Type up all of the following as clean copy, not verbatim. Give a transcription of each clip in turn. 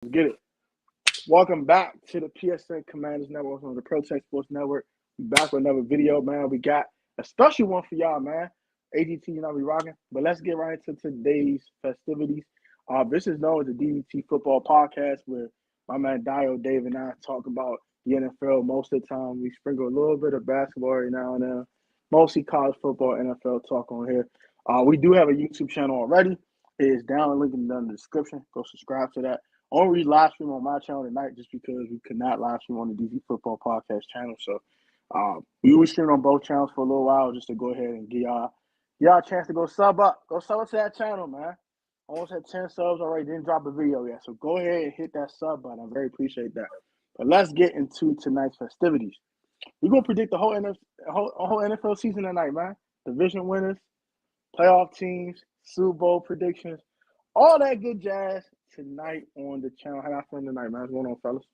Let's get it. Welcome back to the PSN Commanders Network on the Pro Tech Sports Network. We back with another video, man. We got a special one for y'all, man. AGT, we rocking. But let's get right into today's festivities. This is known as the DDT Football Podcast, where my man Dio, Dave, and I talk about the NFL most of the time. We sprinkle a little bit of basketball every now and then, mostly college football, NFL talk on here. We do have a YouTube channel already. It is down, link in the description. Go subscribe to that. Only live stream on my channel tonight just because we could not live stream on the DZ Football Podcast channel. So we will stream on both channels for a little while just to go ahead and give y'all a chance to go sub up. Go sub up to that channel, man. Almost had 10 subs already. Didn't drop a video yet. So go ahead and hit that sub button. I very appreciate that. But let's get into tonight's festivities. We're going to predict the whole NFL season tonight, man. Division winners, playoff teams, Super Bowl predictions, all that good jazz tonight on the channel. How y'all feeling tonight, man? What's going on, fellas?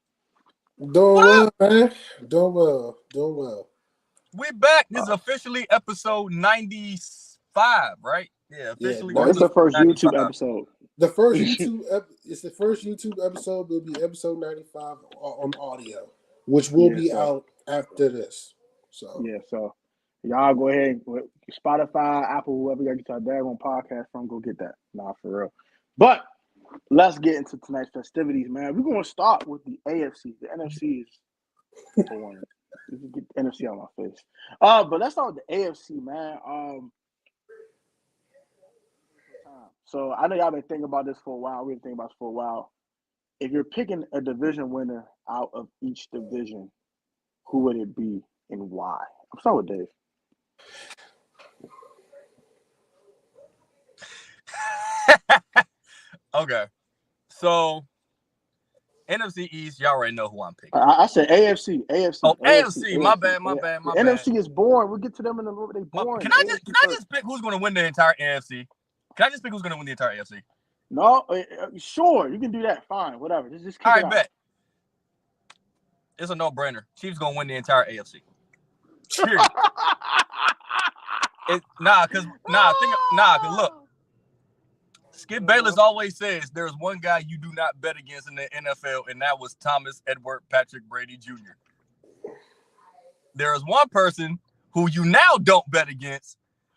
Doing well, man. Doing well. We're back. This is officially episode 95, right? Yeah, officially. Yeah, it's the first 95. YouTube episode. The first it's the first YouTube episode. Will be episode 95 on audio, which will be out after this. So y'all go ahead with Spotify, Apple, whoever y'all get your daggone podcast from, go get that. Nah, for real. But let's get into tonight's festivities, man. We're going to start with the AFC. The NFC is boring. Get the NFC out of my face. But let's start with the AFC, man. So I know y'all been thinking about this for a while. We've been thinking about this for a while. If you're picking a division winner out of each division, who would it be and why? I'm starting with Dave. Okay. So, NFC East, y'all already know who I'm picking. I said AFC. Oh, AFC. My bad. NFC is boring. We'll get to them in a little bit. They're boring. Can I just pick who's going to win the entire AFC? Can I just pick who's going to win the entire AFC? No, sure. You can do that. Fine. Whatever. Just kick all it right, out. Bet. It's a no-brainer. Chiefs going to win the entire AFC. Cheers. Cause look. Skip Bayless always says there's one guy you do not bet against in the NFL, and that was Thomas Edward Patrick Brady Jr. There is one person who you now don't bet against,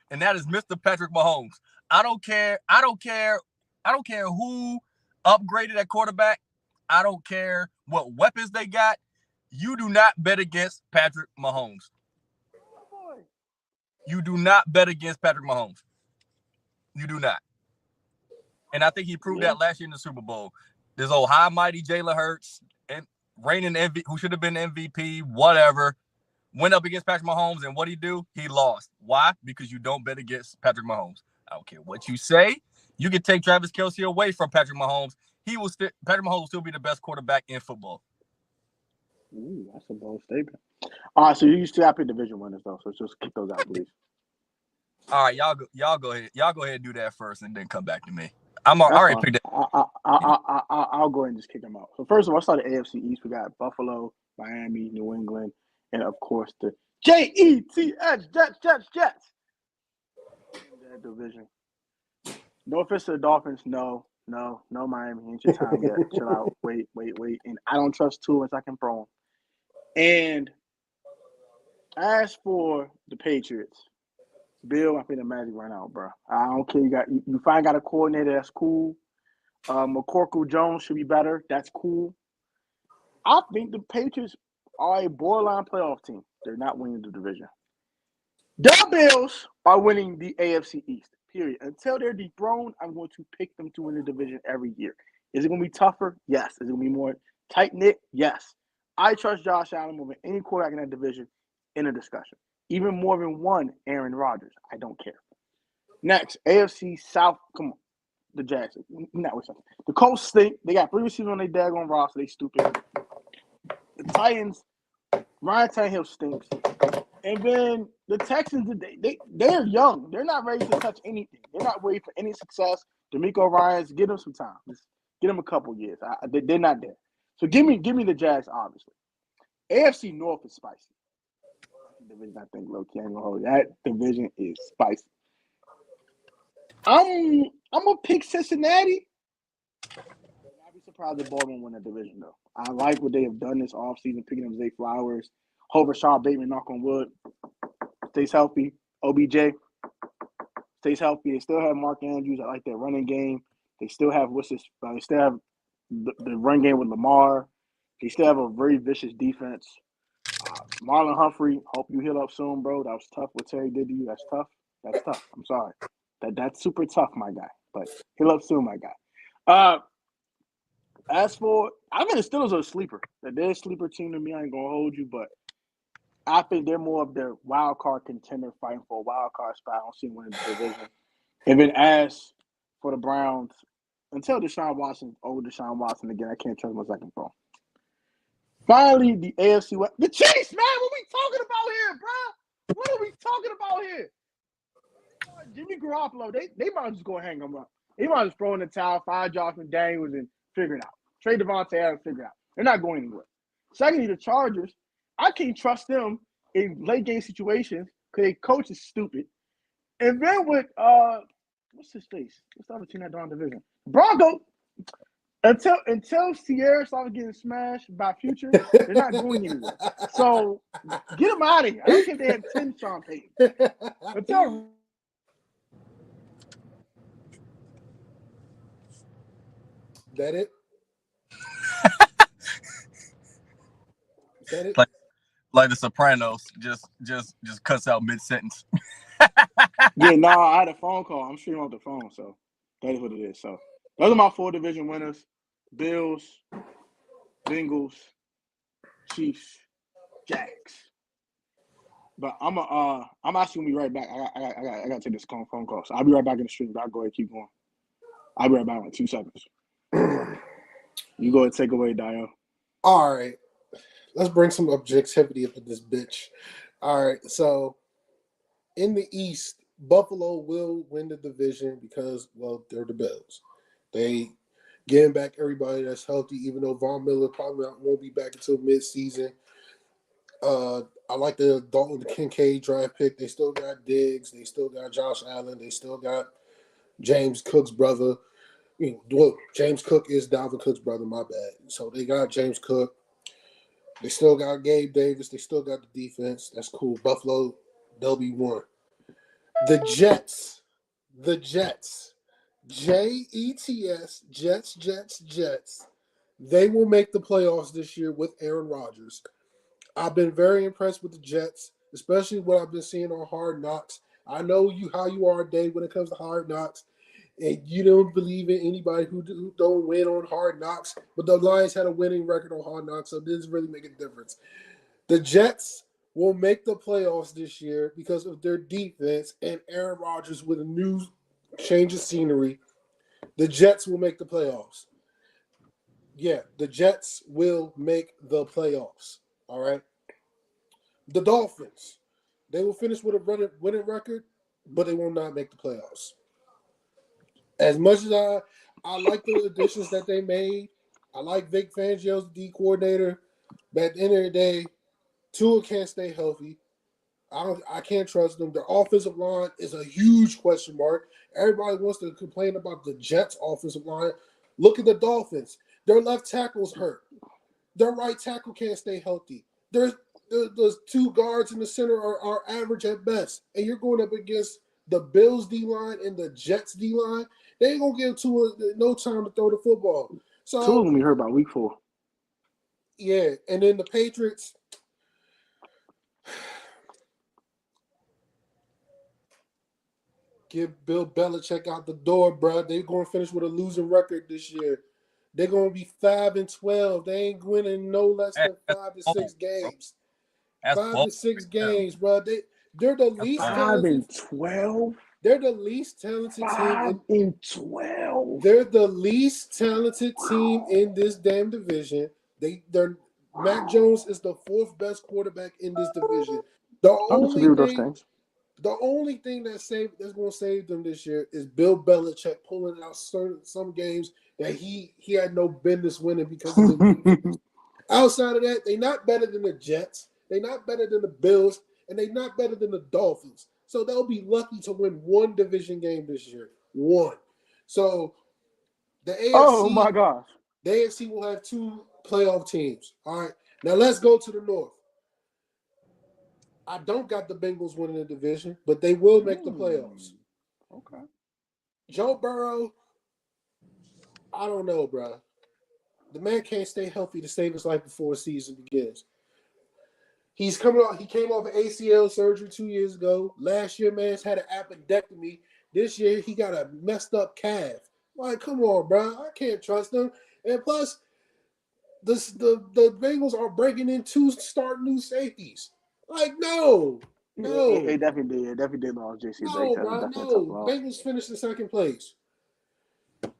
and that is Mr. Patrick Mahomes. I don't care who upgraded at quarterback. I don't care what weapons they got. You do not bet against Patrick Mahomes. You do not bet against Patrick Mahomes. You do not. And I think he proved that last year in the Super Bowl. This old high mighty Jalen Hurts and reigning MVP, who should have been MVP, whatever, went up against Patrick Mahomes, and what he do? He lost. Why? Because you don't bet against Patrick Mahomes. I don't care what you say. You can take Travis Kelce away from Patrick Mahomes. Patrick Mahomes will still be the best quarterback in football. Ooh, that's a bold statement. All right, so you still have to pick division winners though, so just kick those out, please. All right, y'all go ahead. Y'all go ahead and do that first, and then come back to me. I'm already picked it. I'll go ahead and just kick them out. So first of all, I started AFC East. We got Buffalo, Miami, New England, and of course the Jets. Jets. That division. No offense to the Dolphins. No, Miami. Ain't your time yet. Chill out. Wait. And I don't trust Tua as I can throw him. And as for the Patriots, Bill, I think the magic right now, bro. I don't care. You finally got a coordinator. That's cool. McCorkle Jones should be better. That's cool. I think the Patriots are a borderline playoff team. They're not winning the division. The Bills are winning the AFC East, period. Until they're dethroned, I'm going to pick them to win the division every year. Is it going to be tougher? Yes. Is it going to be more tight-knit? Yes. I trust Josh Allen more than any quarterback in that division in a discussion. Even more than one Aaron Rodgers. I don't care. Next, AFC South. Come on. The Jags. The Colts stink. They got 3 receivers on their daggone roster. They stupid. The Titans, Ryan Tannehill stinks. And then the Texans, they're young. They're not ready to touch anything. They're not ready for any success. D'Amico Ryans, give them some time. Just give them a couple years. They're not there. So give me the Jags, obviously. AFC North is spicy. Division, I think, low-key, ain't gonna hold you. That division is spicy. I'm gonna pick Cincinnati. surprised if Baltimore win that division, though. I like what they have done this offseason, picking up Zay Flowers. Hope Rashad Bateman, knock on wood, stays healthy. OBJ stays healthy. They still have Mark Andrews. I like their running game. They still have they still have the run game with Lamar. They still have a very vicious defense. Marlon Humphrey, hope you heal up soon, bro. That was tough what Terry did to you. That's tough. That's tough. I'm sorry. That's super tough, my guy. But heal up soon, my guy. As for, I think the Steelers are a sleeper. They're a sleeper team to me. I ain't gonna hold you, but I think they're more of the wild card contender fighting for a wild card spot. I don't see them winning the division. And then as for the Browns, until Deshaun Watson again, I can't trust my second phone. Finally, the AFC West. The Chiefs, man, what we talking about here, bro? What are we talking about here? Jimmy Garoppolo, they might just go hang him up. They might just throw in the towel, fire Jonathan Daniels, and figure it out. Trade Devontae Adams, figure it out. They're not going anywhere. Secondly, the Chargers, I can't trust them in late game situations because their coach is stupid. And then with what's his face? What's the other team that don't division? Broncos. Until Sierra starts getting smashed by Future, they're not going anywhere. So get them out of here. I don't care if they have 10 Sean Payton. Until that it? Is that it? Like the Sopranos, just cuts out mid sentence. Yeah, no, I had a phone call. I'm streaming off the phone, so that is what it is. So those are my 4 division winners: Bills, Bengals, Chiefs, Jags. But I'm actually gonna be right back. I gotta take this phone call. So I'll be right back in the stream. I'll go ahead and keep going. I'll be right back in like 2 seconds. You go ahead and take away, Dio. All right. Let's bring some objectivity into this bitch. All right. So in the East, Buffalo will win the division because, well, they're the Bills. They getting back everybody that's healthy, even though Von Miller probably won't be back until mid-season. I like the Dalton Kincaid draft pick. They still got Diggs. They still got Josh Allen. They still got James Cook's brother. Well, James Cook is Dalvin Cook's brother, my bad. So they got James Cook. They still got Gabe Davis. They still got the defense. That's cool. Buffalo, they'll be one. The Jets. Jets, Jets. They will make the playoffs this year with Aaron Rodgers. I've been very impressed with the Jets, especially what I've been seeing on Hard Knocks. I know how you are, Dave, when it comes to Hard Knocks. And you don't believe in anybody who don't win on Hard Knocks. But the Lions had a winning record on Hard Knocks, so it doesn't really make a difference. The Jets will make the playoffs this year because of their defense and Aaron Rodgers with a new change of scenery. The Jets will make the playoffs. Yeah, the Jets will make the playoffs. All right. The Dolphins, they will finish with a winning record, but they will not make the playoffs. As much as I like the additions that they made, I like Vic Fangio's D coordinator, but at the end of the day, Tua can't stay healthy. I can't trust them. Their offensive line is a huge question mark. Everybody wants to complain about the Jets' offensive line. Look at the Dolphins. Their left tackle's hurt. Their right tackle can't stay healthy. There's 2 guards in the center are average at best. And you're going up against the Bills D-line and the Jets D-line. They ain't going to give Tua no time to throw the football. So Tua's going to be hurt by week 4. Yeah, and then the Patriots – get Bill Belichick out the door, bro. They're going to finish with a losing record this year. They're going to be 5-12. They ain't winning no less than 5 to 6 games. 5 to 6 games, bro. They're the least talented. 5-12. They're the least talented team. 5-12. They're the least talented team in this damn division. They're Mac Jones is the 4th best quarterback in this division. The only thing that's going to save them this year is Bill Belichick pulling out some games that he had no business winning because of the Outside of that, they're not better than the Jets. They're not better than the Bills, and they're not better than the Dolphins. So they'll be lucky to win 1 division game this year. 1. So the AFC. Oh my gosh. The AFC will have 2 playoff teams. All right. Now let's go to the North. I don't got the Bengals winning the division, but they will make the playoffs. Okay. Joe Burrow, I don't know, bro. The man can't stay healthy to save his life before the season begins. He came off an ACL surgery 2 years ago. Last year, man's had an appendectomy. This year, he got a messed up calf. Like, come on, bro. I can't trust him. And plus, the Bengals are breaking in 2 start new safeties. Like, no. It definitely did lose JC. No, bro, no. Bengals finished in second place.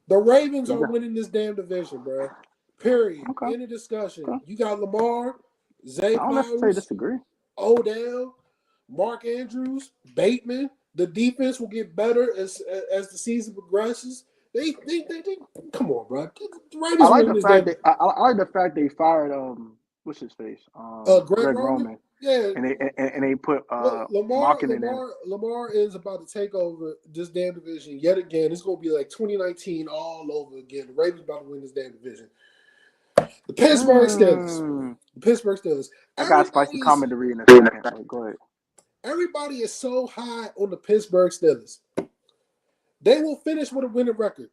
The Ravens are winning this damn division, bro. Period. Okay. End of discussion. Okay. You got Lamar, Zay I don't Flowers, necessarily disagree. Odell, Mark Andrews, Bateman. The defense will get better as the season progresses. They come on, bro. The Ravens I like the fact they fired what's his face? Greg Roman. Yeah, and they put Lamar is about to take over this damn division yet again. It's gonna be like 2019 all over again. The Ravens about to win this damn division. The Pittsburgh Steelers. I got a spicy comment to read in a second. Go ahead. Everybody is so high on the Pittsburgh Steelers. They will finish with a winning record,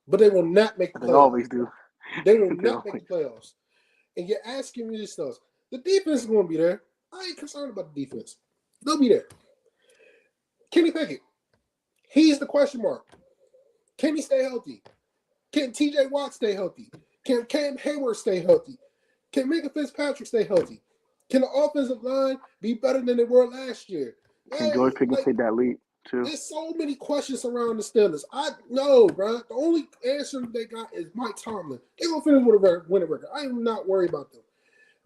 but they will not make the playoffs. They always do. They will not make the playoffs. And you're asking me this stuff. The defense is going to be there. I ain't concerned about the defense. They'll be there. Kenny Pickett. He's the question mark. Can he stay healthy? Can TJ Watt stay healthy? Can Cam Hayward stay healthy? Can Minka Fitzpatrick stay healthy? Can the offensive line be better than they were last year? Can George Pickens take that lead too? There's so many questions around the Steelers. I know, bro. The only answer they got is Mike Tomlin. They're going to finish with a winning record. I am not worried about them.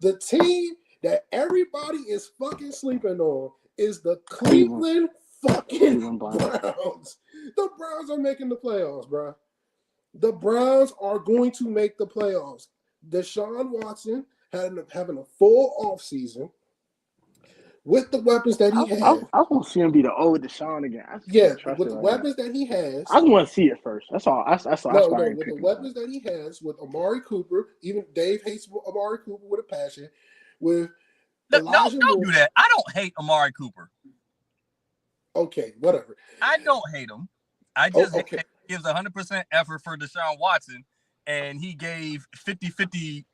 The team that everybody is fucking sleeping on is the Cleveland fucking Browns. The Browns are making the playoffs, bro. The Browns are going to make the playoffs. Deshaun Watson having a full offseason with the weapons that he has. I want to see him be the old Deshaun again. With the weapons that he has. I just want to see it first. That's all. With the weapons that he has, with Amari Cooper, even Dave hates Amari Cooper with a passion. With don't do that. I don't hate Amari Cooper. Okay, whatever. I don't hate him. I just hate that he gives 100% effort for Deshaun Watson, and he gave 50-50,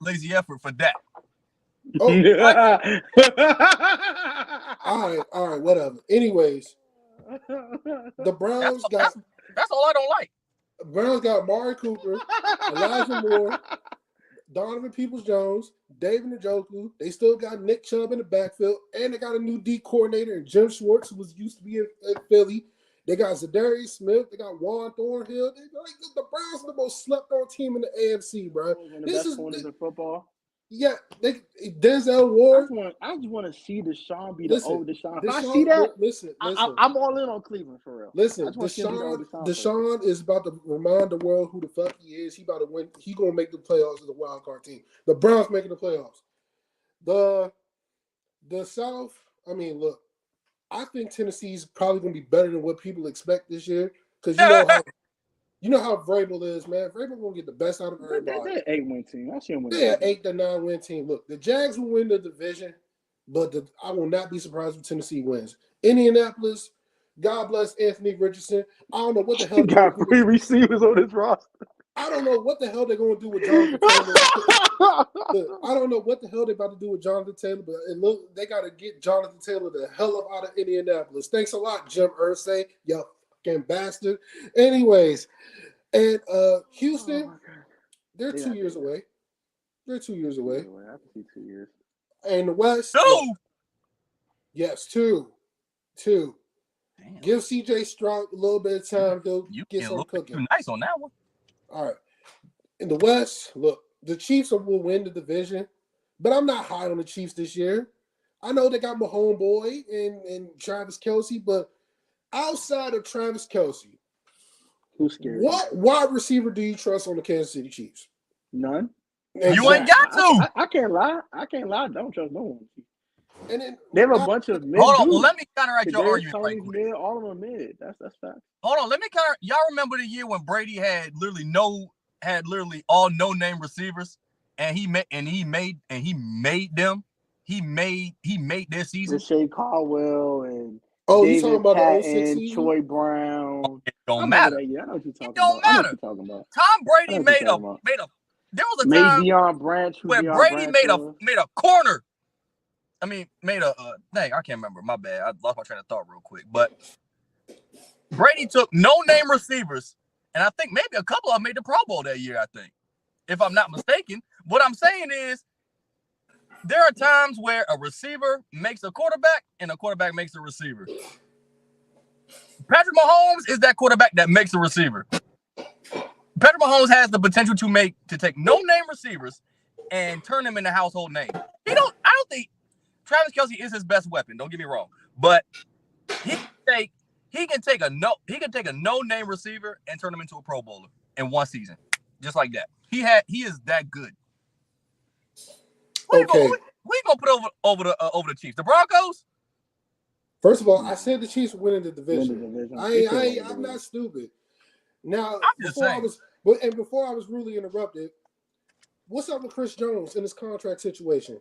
lazy effort for that. Oh. all right, whatever. Anyways, the Browns that's all I don't like. Browns got Amari Cooper, Elijah Moore, Donovan Peoples-Jones, David Njoku. They still got Nick Chubb in the backfield, and they got a new D coordinator in Jim Schwartz, who used to be in Philly. They got Zadarius Smith. They got Juan Thornhill. The Browns are the most slept-on team in the AFC, bro. This is in football. Yeah, Denzel Ward. I just want to see Deshaun be the old Deshaun. If I see that, listen. I'm all in on Cleveland for real. Listen, Deshaun is about to remind the world who the fuck he is. He about to win. He gonna make the playoffs as a wild card team. The Browns making the playoffs. The South. I mean, look, I think Tennessee's probably gonna be better than what people expect this year because you know how Vrabel is, man. Vrabel gonna get the best out of everybody. They're an 8-win team. I see them win. They're an 8 to 9 win team. Look, the Jags will win the division, but I will not be surprised if Tennessee wins. Indianapolis, God bless Anthony Richardson. I don't know what the hell. He got 3 receivers on his roster. I don't know what the hell they're going to do with Jonathan Taylor. Look, I don't know what the hell they're about to do with Jonathan Taylor, but they got to get Jonathan Taylor the hell up out of Indianapolis. Thanks a lot, Jim Irsay. Yo. Bastard. Anyways, and Houston, they're 2 years away. They're 2 years away. I can see 2 years. And the West, yes, 2. Damn. Give CJ Stroud a little bit of time. He'll get some cooking. Too nice on that one. All right. In the West, look, the Chiefs will win the division, but I'm not high on the Chiefs this year. I know they got my homeboy and Travis Kelce, but outside of Travis Kelce, who's scared? What wide receiver do you trust on the Kansas City Chiefs? None. Exactly. You ain't got to. I can't lie. I don't trust no one. And then they have a bunch of mid. Hold on, dudes. let me counteract your argument right Tony's quick. mid, all of them mid. That's fact. Hold on, let me counter. Y'all remember the year when Brady had literally all no-name receivers, and he made them. He made their season. Rashae Caldwell and you talking David about the 06 Patton, season? Troy Brown. It don't matter. I know what you're talking It don't about. I know matter. what you're talking about. Tom Brady made a. There was a time Deion Branch, where Brady made a corner. I mean, made a dang, I can't remember. My bad. I lost my train of thought real quick. But Brady took no-name receivers, and I think maybe a couple of them made the Pro Bowl that year, I think, if I'm not mistaken. What I'm saying is there are times where a receiver makes a quarterback and a quarterback makes a receiver. Patrick Mahomes is that quarterback that makes a receiver. Patrick Mahomes has the potential to take no-name receivers and turn them into household names. I don't think Travis Kelce is his best weapon. Don't get me wrong, but he can take a no-name receiver and turn him into a Pro Bowler in one season, just like that. He is that good. We gonna put over the Chiefs, the Broncos. First of all, I said the Chiefs winning the division. I'm not stupid. Now, before I was rudely interrupted, what's up with Chris Jones in his contract situation?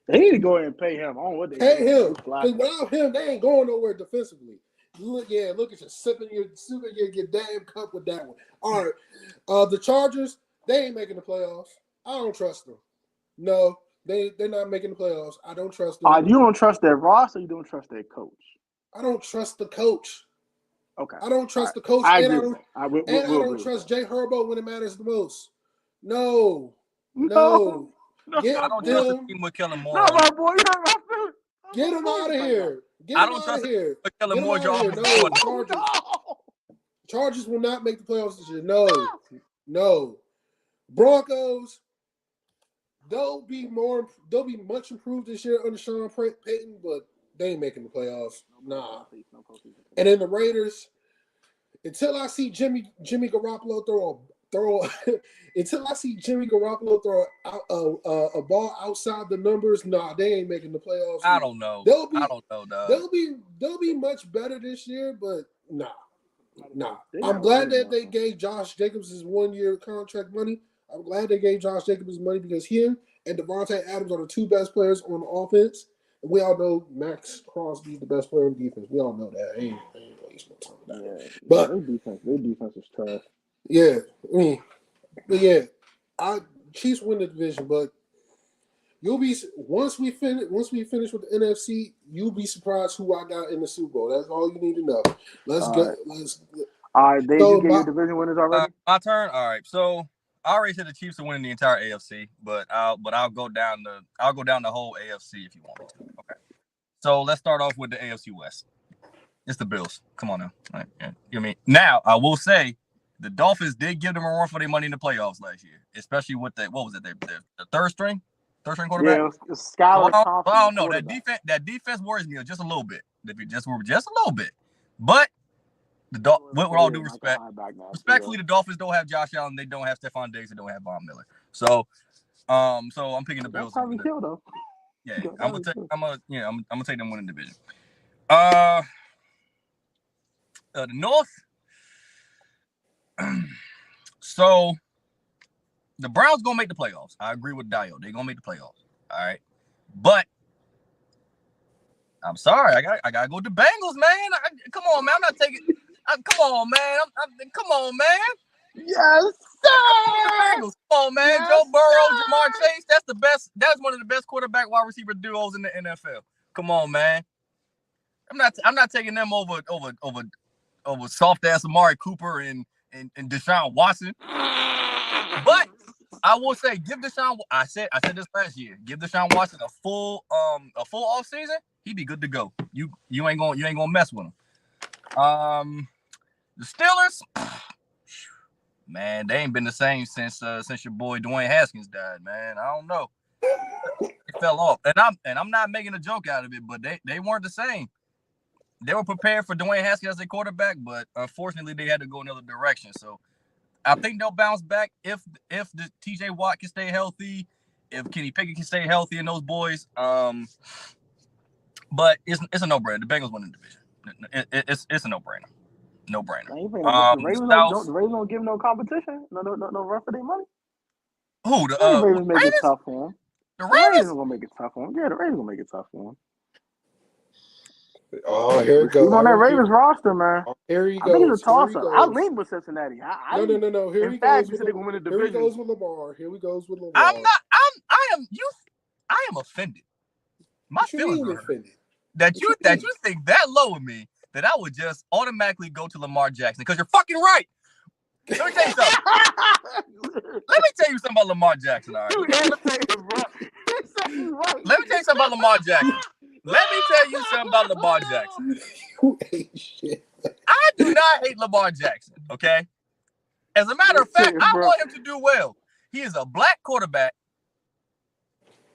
They need to go ahead and pay him. I don't know what they pay him. Because without him, they ain't going nowhere defensively. Look at you sipping your damn cup with that one. All right. The Chargers, they ain't making the playoffs. I don't trust them. No, they're not making the playoffs. I don't trust them. You don't trust their roster, or you don't trust their coach? I don't trust the coach. Okay. I don't trust the coach. I don't trust Jay Herbo when it matters the most. No. I don't trust the team with Kellen Moore. No, my boy, you're my friend. Get him out of here. I don't trust the with Kellen Moore. No, Chargers will not make the playoffs this year. No. Broncos, they'll be much improved this year under Sean Payton, but they ain't making the playoffs. Nah. And then the Raiders, until I see Jimmy Garoppolo throw a ball outside the numbers, nah, they ain't making the playoffs. I don't know. I don't know, dog. They'll be much better this year, but nah. I'm glad that they gave Josh Jacobs his 1-year contract money. I'm glad they gave Josh Jacobs his money because him and Devontae Adams are the two best players on the offense. And we all know Max Crosby's the best player on defense. We all know that. I ain't wasting no time with that. But their defense is trash. Yeah, Chiefs win the division, but you'll be once we finish with the NFC, you'll be surprised who I got in the Super Bowl. That's all you need to know. Let's go. All right, Dave, you get your division winners already. My turn. All right, so I already said the Chiefs are winning the entire AFC, but I'll go down the whole AFC if you want me to. Okay, so let's start off with the AFC West. It's the Bills. Come on now. All right, yeah. You know what I mean? Now I will say the Dolphins did give them a run for their money in the playoffs last year, especially with the third string quarterback. Yeah, Skylar Thompson. I don't know. That defense worries me just a little bit. Just a little bit. But with all due respect, respectfully, the Dolphins don't have Josh Allen, they don't have Stephon Diggs, they don't have Von Miller. So I'm picking the Bills. That's how we kill though. Yeah, I'm gonna take them winning division. The North. So the Browns gonna make the playoffs. I agree with Dio. They're gonna make the playoffs. All right. But I'm sorry, I gotta go with the Bengals, man. Come on, man. I'm not taking come on, man. Come on, man. Yes, sir. Bengals. Come on, man. Yes, Joe Burrow, Jamar Chase. That's the best. That's one of the best quarterback wide receiver duos in the NFL. Come on, man. I'm not taking them over soft ass Amari Cooper and Deshaun Watson. But I will say, give Deshaun. I said this last year. Give Deshaun Watson a full off season. He'd be good to go. You ain't gonna mess with him. The Steelers, man, they ain't been the same since your boy Dwayne Haskins died. Man, I don't know. It fell off, and I'm not making a joke out of it, but they weren't the same. They were prepared for Dwayne Haskins as a quarterback, but unfortunately, they had to go another direction. So I think they'll bounce back if the TJ Watt can stay healthy, if Kenny Pickett can stay healthy and those boys. But it's a no-brainer. The Bengals win the division. It's a no-brainer. No-brainer. The Ravens don't give no competition. No run for their money. Who? The Ravens make it tough for them. The Ravens gonna make it tough for them. Yeah, the Ravens gonna make it tough for them. Oh, here it goes. On that Ravens roster, man. Here he goes. I think it's a toss-up. I lean with Cincinnati. No. Here he goes with Lamar. Here we goes with Lamar. I am offended. My feelings are offended. That you think that low of me that I would just automatically go to Lamar Jackson because you're fucking right. Let me tell you something. About Lamar Jackson. All right. Let me tell you something about Lamar Jackson. You hate shit. I do not hate Lamar Jackson. Okay. As a matter of fact, I want him to do well. He is a black quarterback,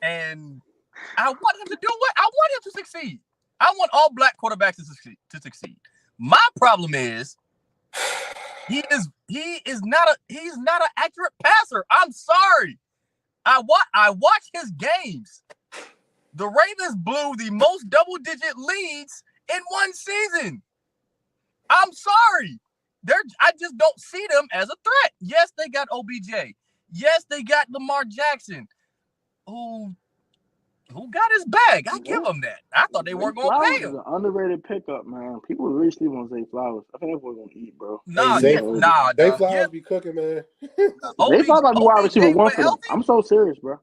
and I want him to do what? I want him to succeed. I want all black quarterbacks to succeed. My problem is he's not an accurate passer. I'm sorry. I watch his games. The Ravens blew the most double-digit leads in one season. I'm sorry. I just don't see them as a threat. Yes, they got OBJ. Yes, they got Lamar Jackson. Who got his bag? I give them that. I thought they weren't going to pay him. An underrated pickup, man. People really sleep on Zay Flowers. I think everyone's going to eat, bro. Zay Flowers be cooking, man. Zay Flowers might be wide receiver one for them. I'm so serious, bro.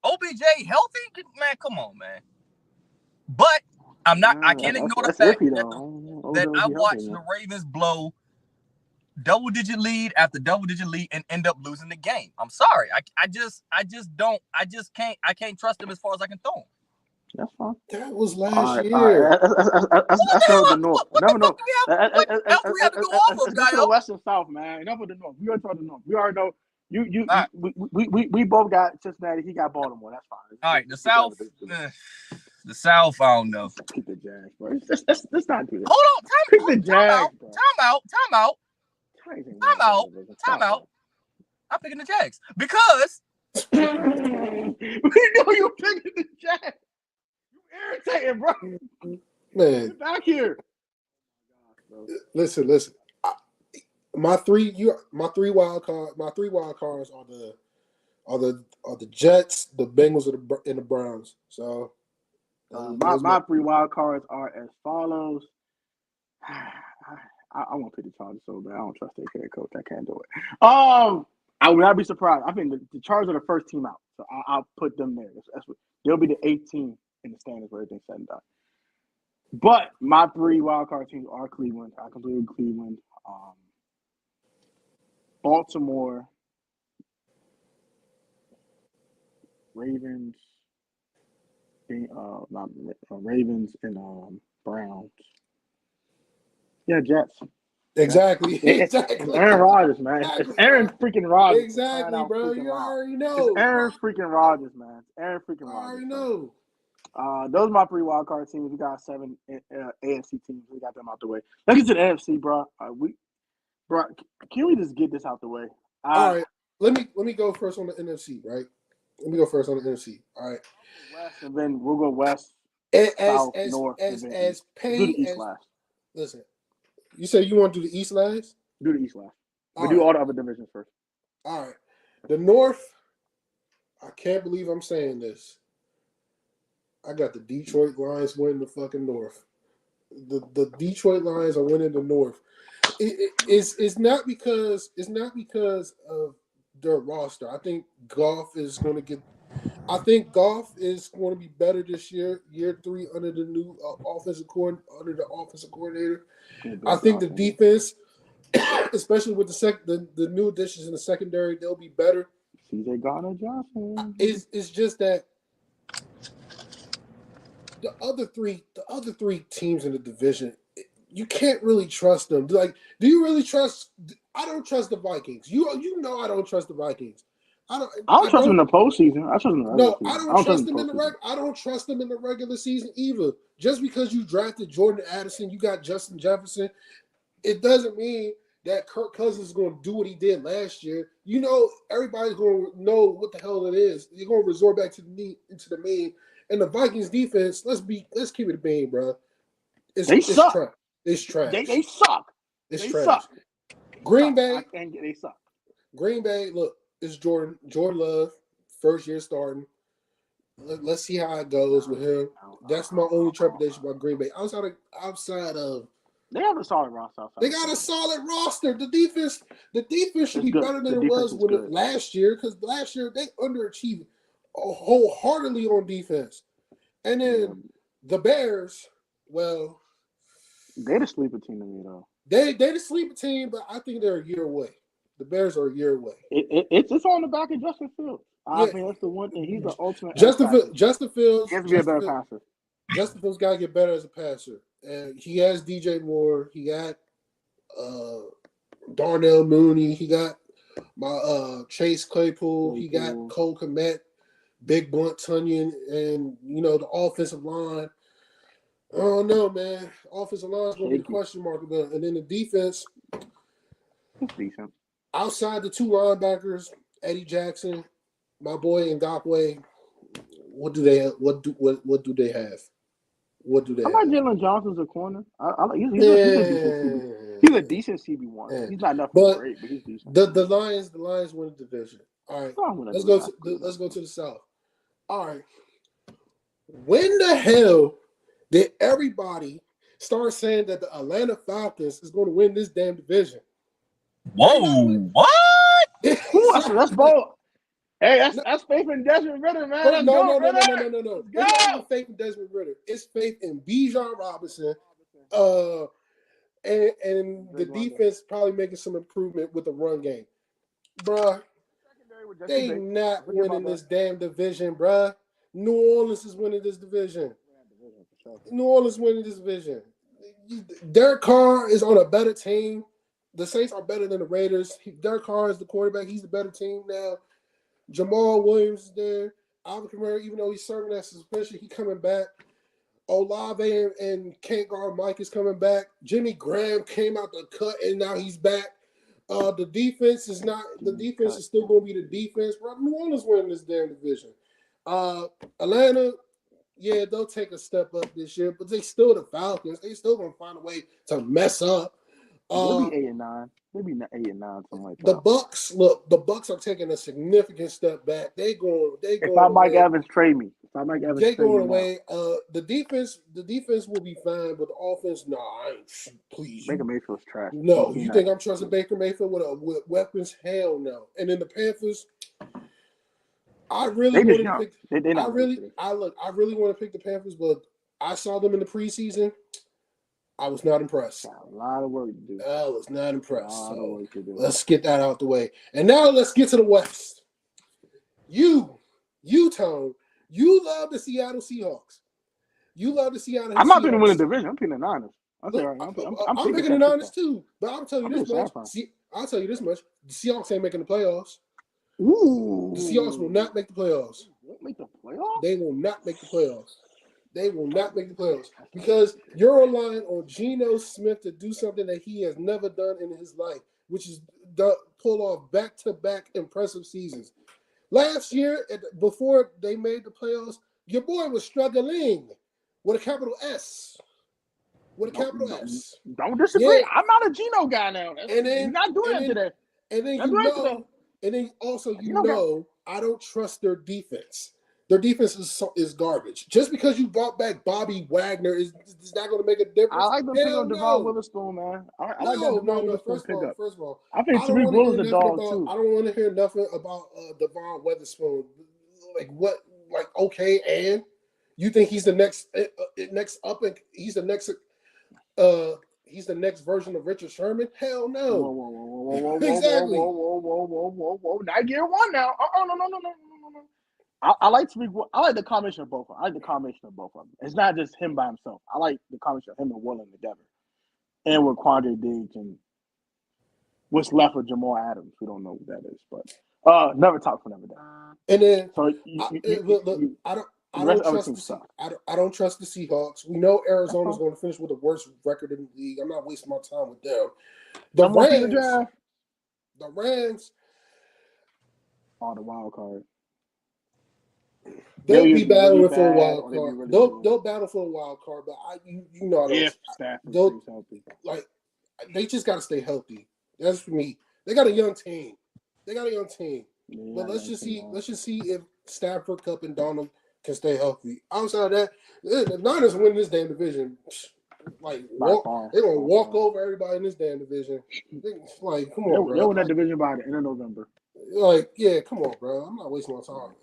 OBJ healthy? Man, come on, man. But I can't ignore the fact that I watched the Ravens blow double-digit lead after double-digit lead and end up losing the game. I'm sorry. I can't trust them as far as I can throw them. That's fine. That was last year. That's the North. Never know. What else we have to go off of, guys? The West and South, man. Enough of the North. We already talked the North. We already know. We both got Cincinnati. He got Baltimore. That's fine. All right, the South. The South, I don't know. Pick the Jags, bro. Let's not do this. Hold on. Pick the Jags. Time out. I'm picking the Jags because we know you're picking the Jags. You irritating, bro. Man, get back here. Listen. My three wild cards are the Jets, the Bengals, and the Browns. So my 3 wild cards are as follows. I want to pick the Chargers so bad. I don't trust their head coach. I can't do it. I would not be surprised. I think the Chargers are the first team out, so I'll put them there. They'll be the 8th team in the standings where everything's said and done. But my 3 wild card teams are Cleveland. I completed Cleveland. Baltimore, Ravens, Ravens and Browns. Yeah, Jets. Exactly. Aaron Rodgers, man. It's Aaron freaking Rodgers. Exactly, bro. You already know. It's Aaron freaking Rodgers, man. Rodgers. I already know. Those are my 3 wild card teams. We got 7 AFC teams. We got them out the way. Let's get to the AFC, bro. Can we just get this out the way? All right. Let me go first on the NFC, right? Let me go first on the NFC. All right. West, and then we'll go west, south, north, as do the east last. Listen, you said you want to do the East last? Do the East last. We do all the other divisions first. All right. The North, I can't believe I'm saying this. I got the Detroit Lions winning the fucking North. The Detroit Lions are winning the North. It's not because of their roster. I think Goff is going to be better this year, year 3 under the new offensive coordinator. I think the defense, especially with the new additions in the secondary, they'll be better. CJ Gardner-Johnson. It's just that the other three teams in the division, you can't really trust them. Like, do you really trust? I don't trust the Vikings. You know I don't trust the Vikings. I don't trust them in the postseason. I trust them in the regular season. I don't trust them in the regular season either. Just because you drafted Jordan Addison, you got Justin Jefferson, it doesn't mean that Kirk Cousins is going to do what he did last year, you know everybody's going to know what the hell it is. You're going to resort back to the mean. And the Vikings defense, let's keep it a bean, bro. They suck. Trash. It's trash. They suck. It's they trash. Suck. Green Bay. They suck. Green Bay, look, it's Jordan Love, first year starting. Let's see how it goes with him. That's my only trepidation about Green Bay. Outside of they have a solid roster. They got a solid roster. The defense should be better than it was last year, because last year they underachieved wholeheartedly on defense. And then the Bears, well, they're the sleeper team to me, though. They're the sleeper team, but I think they're a year away. The Bears are a year away. It's on the back of Justin Fields. I mean, that's the one thing. He's the ultimate. Justin Fields. He has to be a better passer. Justin Fields got to get better as a passer. And he has DJ Moore. He got Darnell Mooney. He got my Chase Claypool. He got Cole Kmet, Big Blunt Tunyon, and the offensive line. I don't know, man. Offensive line is going to be a question mark about. And then the defense. It's decent. Outside the two linebackers, Eddie Jackson, my boy Ngakwe, what do they have? What do they have? What do they have? How about Jalen Johnson's a corner? He's a decent CB1. Yeah. He's not nothing great, but he's decent. The Lions win the division. All right, let's go to the South. All right, when the hell did everybody start saying that the Atlanta Falcons is going to win this damn division? Whoa! What? That's bold. Hey, that's faith in Desmond Ritter, man. No. It's not even faith in Desmond Ritter. It's faith in Bijan Robinson. And the defense probably making some improvement with the run game. Bruh, they not winning this damn division, bruh. New Orleans is winning this division. New Orleans winning this division. Derek Carr is on a better team. The Saints are better than the Raiders. Derek Carr is the quarterback. He's the better team now. Jamal Williams is there. Alvin Kamara, even though he's serving that suspension, he's coming back. Olave and can't guard Mike is coming back. Jimmy Graham came out the cut, and now he's back. The defense is still going to be the defense. New Orleans winning this damn division. Atlanta, yeah, they'll take a step up this year, but they still the Falcons. They still going to find a way to mess up. Maybe 8-9. Maybe 8-9, something like that. The Bucks are taking a significant step back. They going. If I Mike Evans trade me, they going away. The defense will be fine, but the offense, please. Baker Mayfield's trash. No, you think I'm trusting Baker Mayfield with weapons? Hell no. And then the Panthers, I really want to pick. I really want to pick the Panthers, but I saw them in the preseason. I was not impressed. A lot of work to do. I was not impressed. So let's get that out the way. And now let's get to the West. You, Tone, you love the Seattle Seahawks. You love the Seattle Seahawks. I'm not going to win the division. I'm picking the Niners. I'm picking the Niners too. But I'll tell you this much. The Seahawks ain't making the playoffs. Ooh. The Seahawks will not make the playoffs. Won't make the playoffs? They will not make the playoffs. They will not make the playoffs because you're relying on Geno Smith to do something that he has never done in his life, which is pull off back-to-back impressive seasons. Last year, before they made the playoffs, your boy was struggling with a capital S. S. Don't disagree. Yeah. I'm not a Geno guy now. He's not doing that today. And then also I don't trust their defense. Their defense is garbage. Just because you brought back Bobby Wagner is not going to make a difference. I like the pick up Devon Witherspoon, man. I like that Devon Witherspoon pickup. First of all, I think Tariq Woolen's a dog too. I don't want to hear nothing about Devon Witherspoon. Like what? Like okay, and you think he's the next up, and he's the next version of Richard Sherman? Hell no. Whoa. Exactly. Whoa. Not year one now. No. I like the combination of both of them. It's not just him by himself. I like the combination of him and Woolen together. And with Quandre Diggs and what's left of Jamal Adams. We don't know what that is, but never talk for never day. And then so I don't trust the Seahawks. We know Arizona's going to finish with the worst record in the league. I'm not wasting my time with them. The Some more people Rams. draft. The Rams. On the wild card. They'll be either battling really for a bad wild or they be card. really They'll good. battle for a wild card, but you know If Stafford they'll- stays healthy. like they just got to stay healthy. That's for me. They got a young team. Yeah, But let's I just think, see if Stafford, Cup, and Donald can stay healthy. Outside of that, the Niners win this damn division. Like they're gonna walk over everybody in this damn division. Like, come on, bro. They'll win that division by the end of November. Like, yeah, come on, bro. I'm not wasting my time.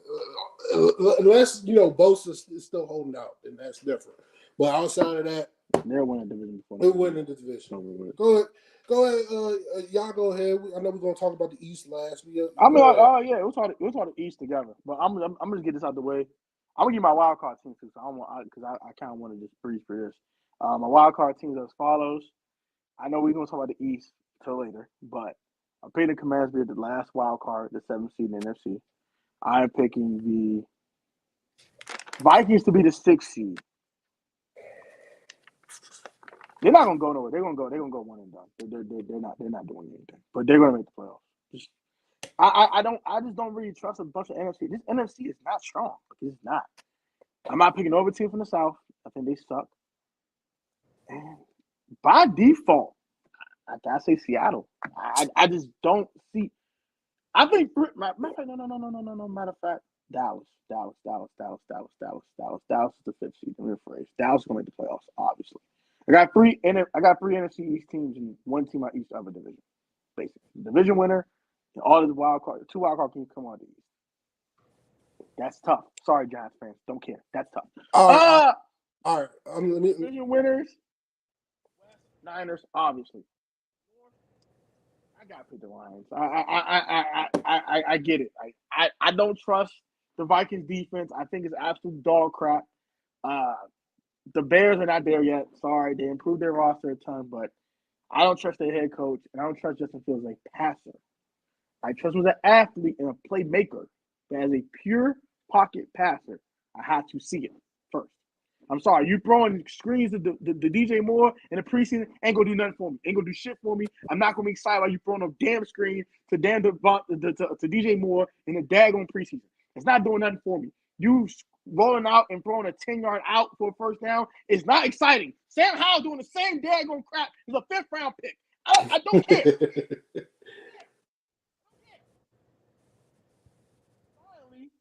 Unless, Bosa is still holding out, then that's different. But outside of that, they'll win the division before. they're winning the division. Go ahead. Y'all go ahead. I know we're gonna talk about the East last. Yeah, we'll talk the East together. But I'm gonna get this out the way. I'm gonna give my wild card team too, so I kind of want to just breeze for this. My wild card team is as follows. I know we're gonna talk about the East till later, but I'm picking the Commanders to be the last wild card, the 7th seed in the NFC. I am picking the Vikings to be the 6th seed. They're not gonna go nowhere. They're gonna go one and done. They're not doing anything, but they're gonna make the playoffs. I just don't really trust a bunch of NFC. This NFC is not strong. It's not. I'm not picking over team from the South. I think they suck. And by default, I gotta say Seattle. I just don't see. I think no. Matter of fact, Dallas is the 5th seed. Let me rephrase. Dallas is gonna make the playoffs, obviously. I got three NFC East teams and one team out each other division. Basically, division winner and all of the two wild card teams come on the East. That's tough. Sorry, Giants fans, don't care. That's tough. All right. Division winners, Niners, obviously. I gotta pick the Lions. I get it. I don't trust the Vikings defense. I think it's absolute dog crap. The Bears are not there yet. Sorry, they improved their roster a ton, but I don't trust their head coach, and I don't trust Justin Fields as a passer. I trust him as an athlete and a playmaker, but as a pure pocket passer, I have to see it first. I'm sorry, you throwing screens to the DJ Moore in the preseason ain't gonna do nothing for me. Ain't gonna do shit for me. I'm not gonna be excited about you throwing a damn screen to DJ Moore in the daggone preseason. It's not doing nothing for me. You rolling out and throwing a 10-yard out for a first down is not exciting. Sam Howell doing the same daggone crap as a 5th round pick. I don't care. Finally,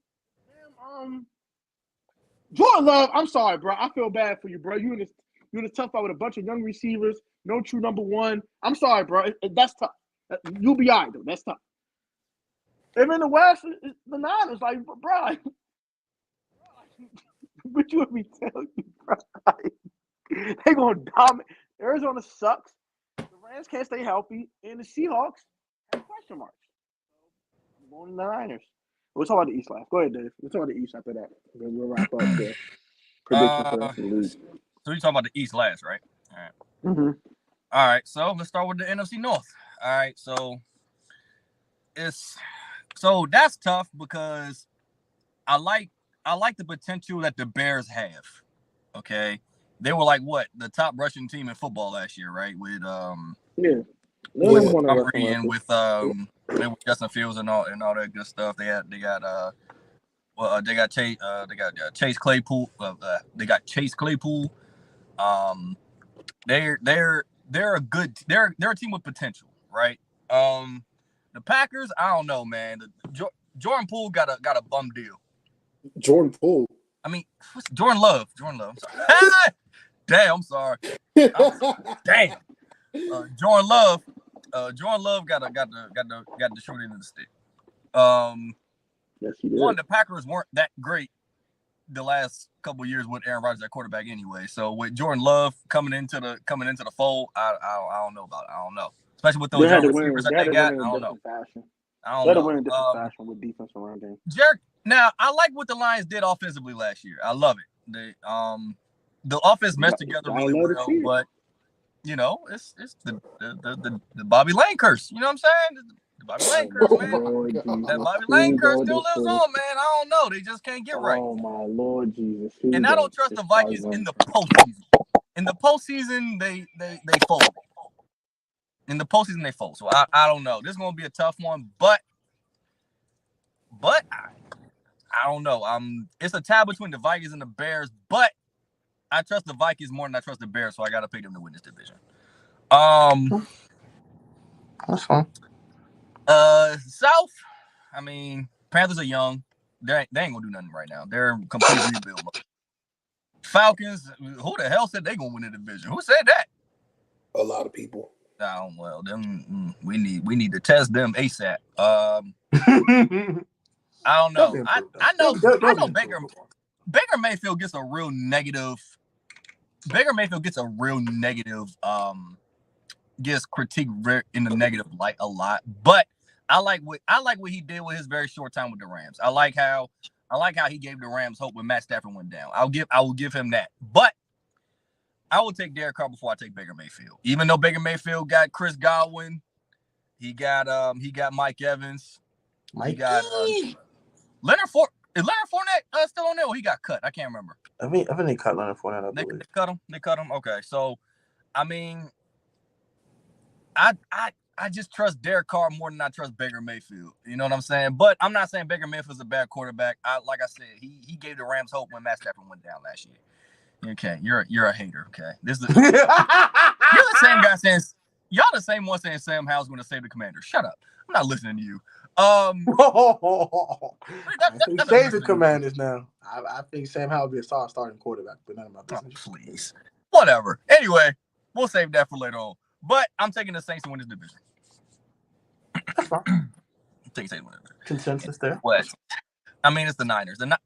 Jordan Love, I'm sorry, bro. I feel bad for you, bro. You in this tough fight with a bunch of young receivers, no true number one. I'm sorry, bro. That's tough. You'll be all right, though. That's tough. If in the West, the Niners, like, bro, what you want me to tell you, bro? They're going to dominate. Arizona sucks. The Rams can't stay healthy. And the Seahawks have question marks. I'm going to the Niners. We'll talk about the East last. Go ahead, Dave. We'll talk about the East after that. We'll wrap up the predictions for the league. So you're talking about the East last, right? All right. Mm-hmm. All right. So let's start with the NFC North. All right. So that's tough because I like the potential that the Bears have. Okay. They were like the top rushing team in football last year, right? With with Montgomery and with Justin Fields and all that good stuff. They got Chase Claypool. They got Chase Claypool. They're a team with potential, right? The Packers, I don't know, man. Jordan Poole got a bum deal. Jordan Poole. I mean, Jordan Love. I'm sorry. Damn, I'm sorry. Damn. Jordan Love got the short end of the stick. Yes, he did. One, the Packers weren't that great the last couple of years with Aaron Rodgers at quarterback anyway. So with Jordan Love coming into the fold, I don't know about it. I don't know. Especially with those young receivers that they got. I don't know. They had to win in a different fashion with defense around game. Now I like what the Lions did offensively last year. I love it. The offense meshed together really well, but it's the Bobby Lane curse. You know what I'm saying? The Bobby Lane curse, man. That Bobby Lane curse still lives on, man. I don't know. They just can't get right. Oh my Lord Jesus! And I don't trust the Vikings in the postseason. In the postseason, they fold. In the postseason, they fold. So I don't know. This is gonna be a tough one, but I don't know. It's a tie between the Vikings and the Bears, but I trust the Vikings more than I trust the Bears, so I gotta pick them to win this division. That's fine. South. I mean, Panthers are young. They ain't gonna do nothing right now. They're in complete rebuild mode. Falcons. Who the hell said they gonna win the division? Who said that? A lot of people. Oh well, them we need to test them ASAP. I don't know. I know Baker Mayfield gets a real negative. Gets critiqued in the negative light a lot. But I like what he did with his very short time with the Rams. I like how he gave the Rams hope when Matt Stafford went down. I will give him that. But I will take Derek Carr before I take Baker Mayfield. Even though Baker Mayfield got Chris Godwin, he got Mike Evans. He got Leonard Fournette. Is Leonard Fournette still on there? Or he got cut? I can't remember. I think they cut Leonard Fournette. They cut him. Okay, so I mean, I just trust Derek Carr more than I trust Baker Mayfield. You know what I'm saying? But I'm not saying Baker Mayfield's a bad quarterback. Like I said, he gave the Rams hope when Matt Stafford went down last year. Okay, you're a hater. Okay, this is you're the same guy saying y'all the same one saying Sam Howell's going to save the Commanders. Shut up. I'm not listening to you. Save the Commanders now. I think Sam Howell will be a solid starting quarterback, but none of my business. Oh, please. Whatever. Anyway, we'll save that for later on. But I'm taking the Saints to win this division. That's fine. I'm taking Saints to win this division. Consensus there. West. I mean, it's the Niners. The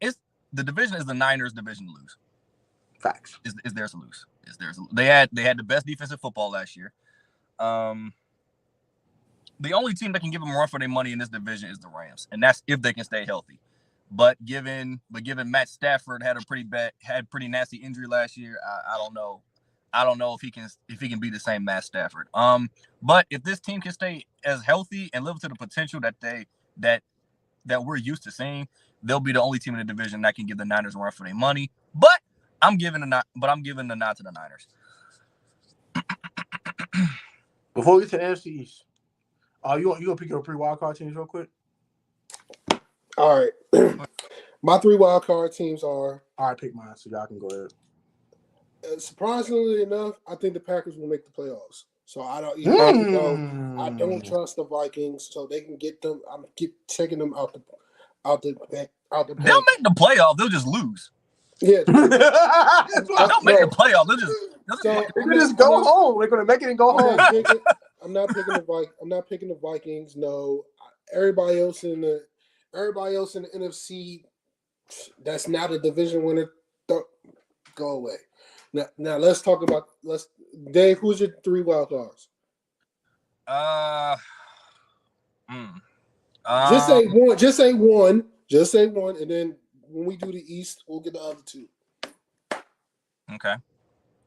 division is the Niners' division to lose. Facts. Is theirs to lose. Is theirs. They had the best defensive football last year. The only team that can give them a run for their money in this division is the Rams, and that's if they can stay healthy. But given Matt Stafford had pretty nasty injury last year, I don't know. I don't know if he can be the same Matt Stafford. But if this team can stay as healthy and live to the potential that we're used to seeing, they'll be the only team in the division that can give the Niners a run for their money. But I'm giving the nod to the Niners. Before we get to the NFC East, you gonna pick your 3 wild card teams real quick? All right. My 3 wild card teams are. All right, pick mine so y'all can go ahead. Surprisingly enough, I think the Packers will make the playoffs. So I don't even though I don't trust the Vikings, so they can get them. I'm taking them out the. They'll make the playoff. They'll just lose. Yeah, they'll make the playoff. They'll just go home. They're gonna make it and go home. I'm not picking the Vikings. No, everybody else in the NFC, that's not a division winner. Go away. Now let's talk about Dave. Who's your 3 wild cards? Just say one. Just say one, and then when we do the East, we'll get the other 2. Okay.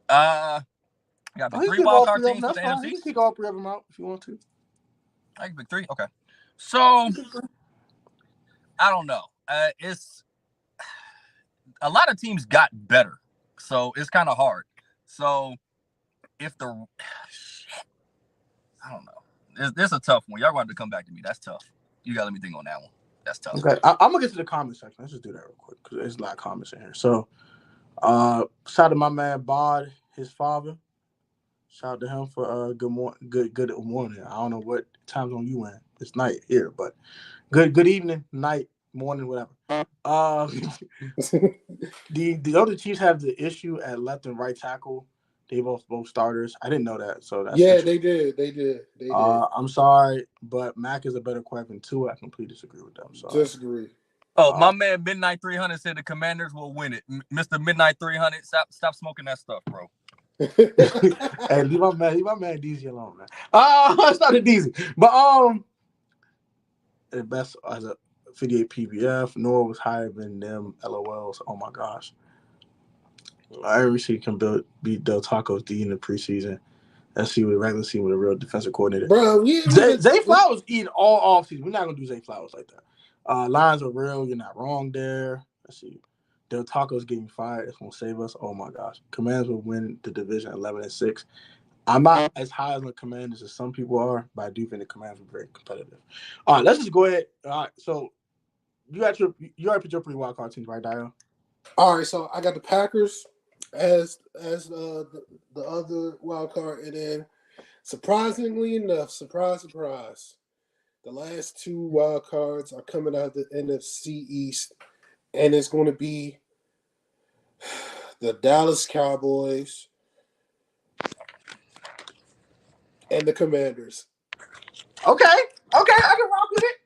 Got the 3 wild card teams for the NFC. You can kick all 3 of them out if you want to. I can pick 3. Okay. So I don't know. It's a lot of teams got better, so it's kind of hard. So if I don't know. This is a tough one. Y'all going to have to come back to me. That's tough. You got to let me think on that one. That's tough. Okay, I'm gonna get to the comment section. Let's just do that real quick because there's a lot of comments in here. So, shout out to my man Bod, his father. Shout out to him for good morning. I don't know what time zone you in. It's night here, but good evening, night, morning, whatever. The other Chiefs have the issue at left and right tackle. They both starters. I didn't know that. So that's they did. I'm sorry, but Mac is a better quarterback than Tua. I completely disagree with them. So disagree. Oh, my man Midnight 300 said the Commanders will win it. Mr. Midnight 300, stop smoking that stuff, bro. Hey, leave my man DZ alone, man. It's not a DZ, but the best as a 58 PBF. Noah was higher than them. LOLs. Oh my gosh. Every season can beat Del Taco's D in the preseason. Let's see with regular season with a real defensive coordinator. Bro, Zay Flowers eating all offseason. We're not gonna do Zay Flowers like that. Lines are real. You're not wrong there. Let's see. Del Taco's getting fired. It's gonna save us. Oh my gosh. Commanders will win the division 11-6. I'm not as high on the Commanders as some people are, but I do think the Commanders are very competitive. All right, let's just go ahead. All right, so you already put your pre-wild card teams, right, Dio? All right, so I got the Packers as the other wild card, and then surprisingly enough, surprise, the last two wild cards are coming out of the NFC East, and it's going to be the Dallas Cowboys and the Commanders. Okay, I can rock with it.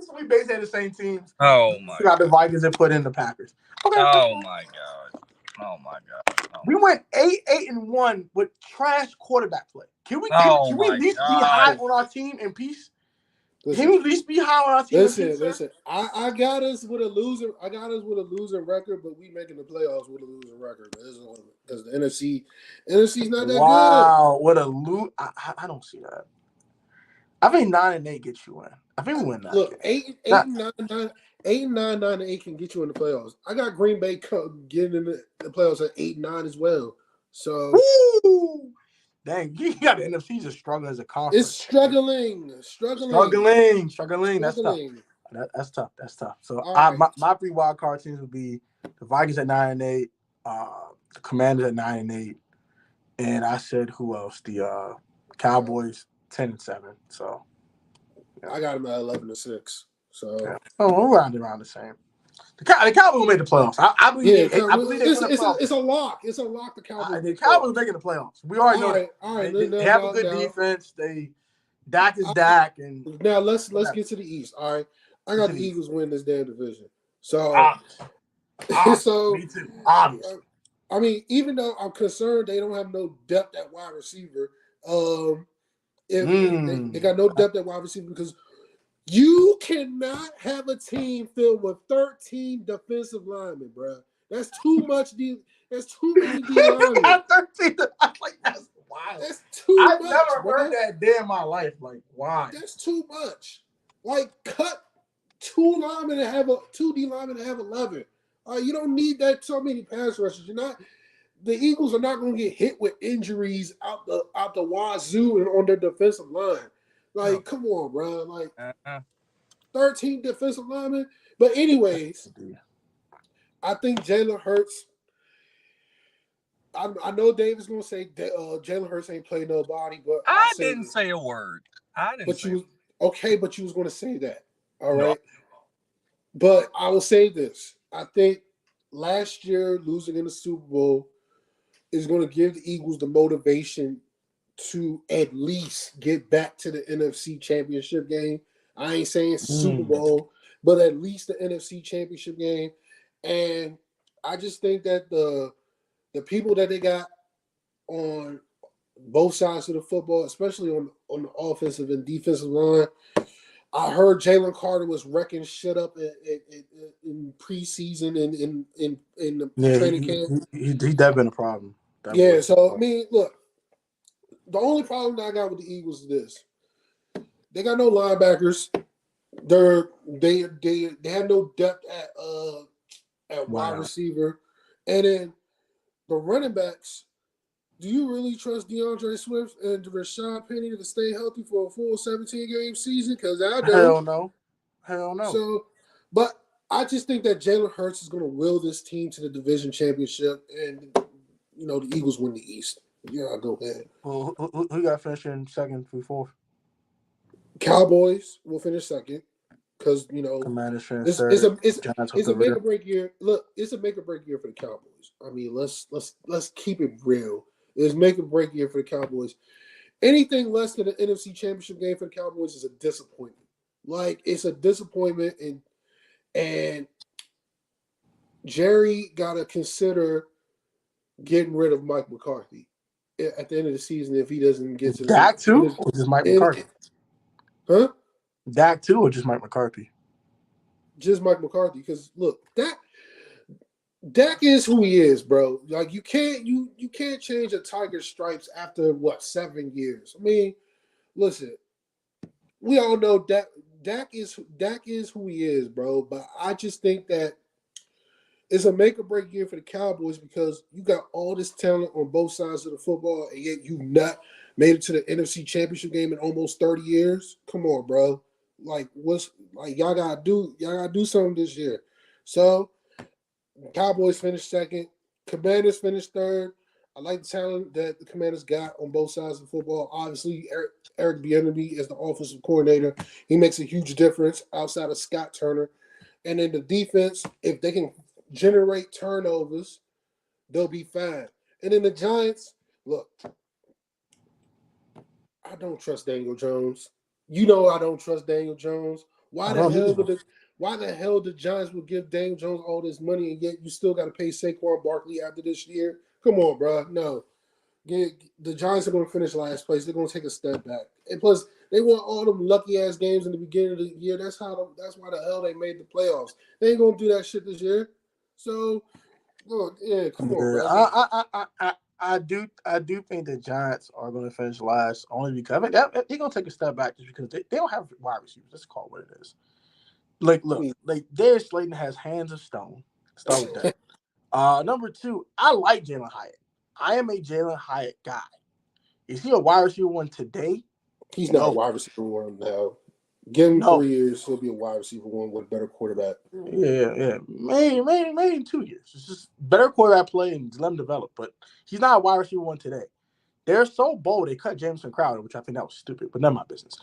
So we basically had the same teams. Oh my! We got the Vikings and put in the Packers. Okay. Oh my god! Oh my god! We went 8-1 with trash quarterback play. Can we at least be high on our team in peace? Listen, Can we at least be high on our team? Listen. I got us with a losing. I got us with a losing record, but we making the playoffs with a losing record. Because the NFC's not that good. Wow, what a lose! I don't see that. I think 9-8 gets you in. I think we win that. Look, 8-9 can get you in the playoffs. I got Green Bay getting in the playoffs at 8-9 as well. So, woo! Dang, you got the NFC just struggling as a conference. It's struggling. That's tough. That's tough. So right. my three wild card teams would be the Vikings at 9-8, the Commanders at 9-8, and I said who else? The Cowboys 10-7. So I got them at 11-6. So we're around the same. The Cowboys will make the playoffs. I believe they're going to it's a lock. It's a lock. The Cowboys. The Cowboys making the playoffs. We already know that. All right. They have a good defense. Dak is Dak, and now let's get to the East. All right, I got the Eagles win this damn division. So, me too. Obvious. I mean, even though I'm concerned they don't have no depth at wide receiver. They got no depth at wide receiver because you cannot have a team filled with 13 defensive linemen, bro. That's too much. That's too many D linemen. 13. I'm like, that's wild. That's too much. I've never heard that day in my life. Like, why? That's too much. Like, cut two D linemen to have 11. You don't need that so many pass rushes. The Eagles are not going to get hit with injuries out the wazoo and on their defensive line. Like, come on, bro. Like, 13 defensive linemen. But anyways, I think Jalen Hurts. I know David's going to say Jalen Hurts ain't played nobody, but I didn't say a word. But you was going to say that. All right. But I will say this. I think last year losing in the Super Bowl is going to give the Eagles the motivation to at least get back to the NFC Championship game. I ain't saying Super Bowl, but at least the NFC Championship game. And I just think that the people that they got on both sides of the football, especially on the offensive and defensive line, I heard Jalen Carter was wrecking shit up in preseason and in the training camp. He's definitely been a problem. So I mean, look, the only problem that I got with the Eagles is this: they got no linebackers. They have no depth at wide receiver, and then the running backs. Do you really trust DeAndre Swift and Rashad Penny to stay healthy for a full 17-game season? Because I don't. Hell no. So, but I just think that Jalen Hurts is going to will this team to the division championship, and the Eagles win the East. Yeah, go ahead. Well, who got to finish in second through fourth? Cowboys will finish second because Commanders it's a make or break year. Look, it's a make or break year for the Cowboys. I mean, let's keep it real. It's make or break year for the Cowboys. Anything less than an NFC Championship game for the Cowboys is a disappointment. Like, it's a disappointment, and Jerry got to consider getting rid of Mike McCarthy at the end of the season if he doesn't get to Dak too, or just Mike McCarthy? Huh? Dak too, or just Mike McCarthy? Just Mike McCarthy, because look, Dak is who he is, bro. Like, you can't change a Tiger stripes after 7 years. I mean, listen, we all know Dak is who he is, bro. But I just think that it's a make or break year for the Cowboys because you got all this talent on both sides of the football, and yet you not made it to the NFC Championship game in almost 30 years. Come on, bro. Like y'all gotta do something this year. So Cowboys finished second. Commanders finished third. I like the talent that the Commanders got on both sides of football. Obviously, Eric Bieniemy is the offensive coordinator. He makes a huge difference outside of Scott Turner. And then the defense, if they can generate turnovers, they'll be fine. And then the Giants, look, I don't trust Daniel Jones. You know I don't trust Daniel Jones. Why the hell the Giants would give Daniel Jones all this money and yet you still got to pay Saquon Barkley after this year? Come on, bro. No. The Giants are going to finish last place. They're going to take a step back. And plus, they won all them lucky ass games in the beginning of the year. That's why the hell they made the playoffs. They ain't going to do that shit this year. So, look, come on, bro. I do think the Giants are going to finish last only because they're going to take a step back just because they don't have wide receivers. Let's call it what it is. Look, Darius Slayton has hands of stone. Start with that. Number two, I like Jalen Hyatt. I am a Jalen Hyatt guy. Is he a wide receiver one today? He's not a wide receiver one now. Give him 3 years, he'll be a wide receiver one with a better quarterback. Yeah. Maybe in 2 years. It's just better quarterback play and let him develop. But he's not a wide receiver one today. They're so bold they cut Jameson Crowder, which I think that was stupid, but none of my business.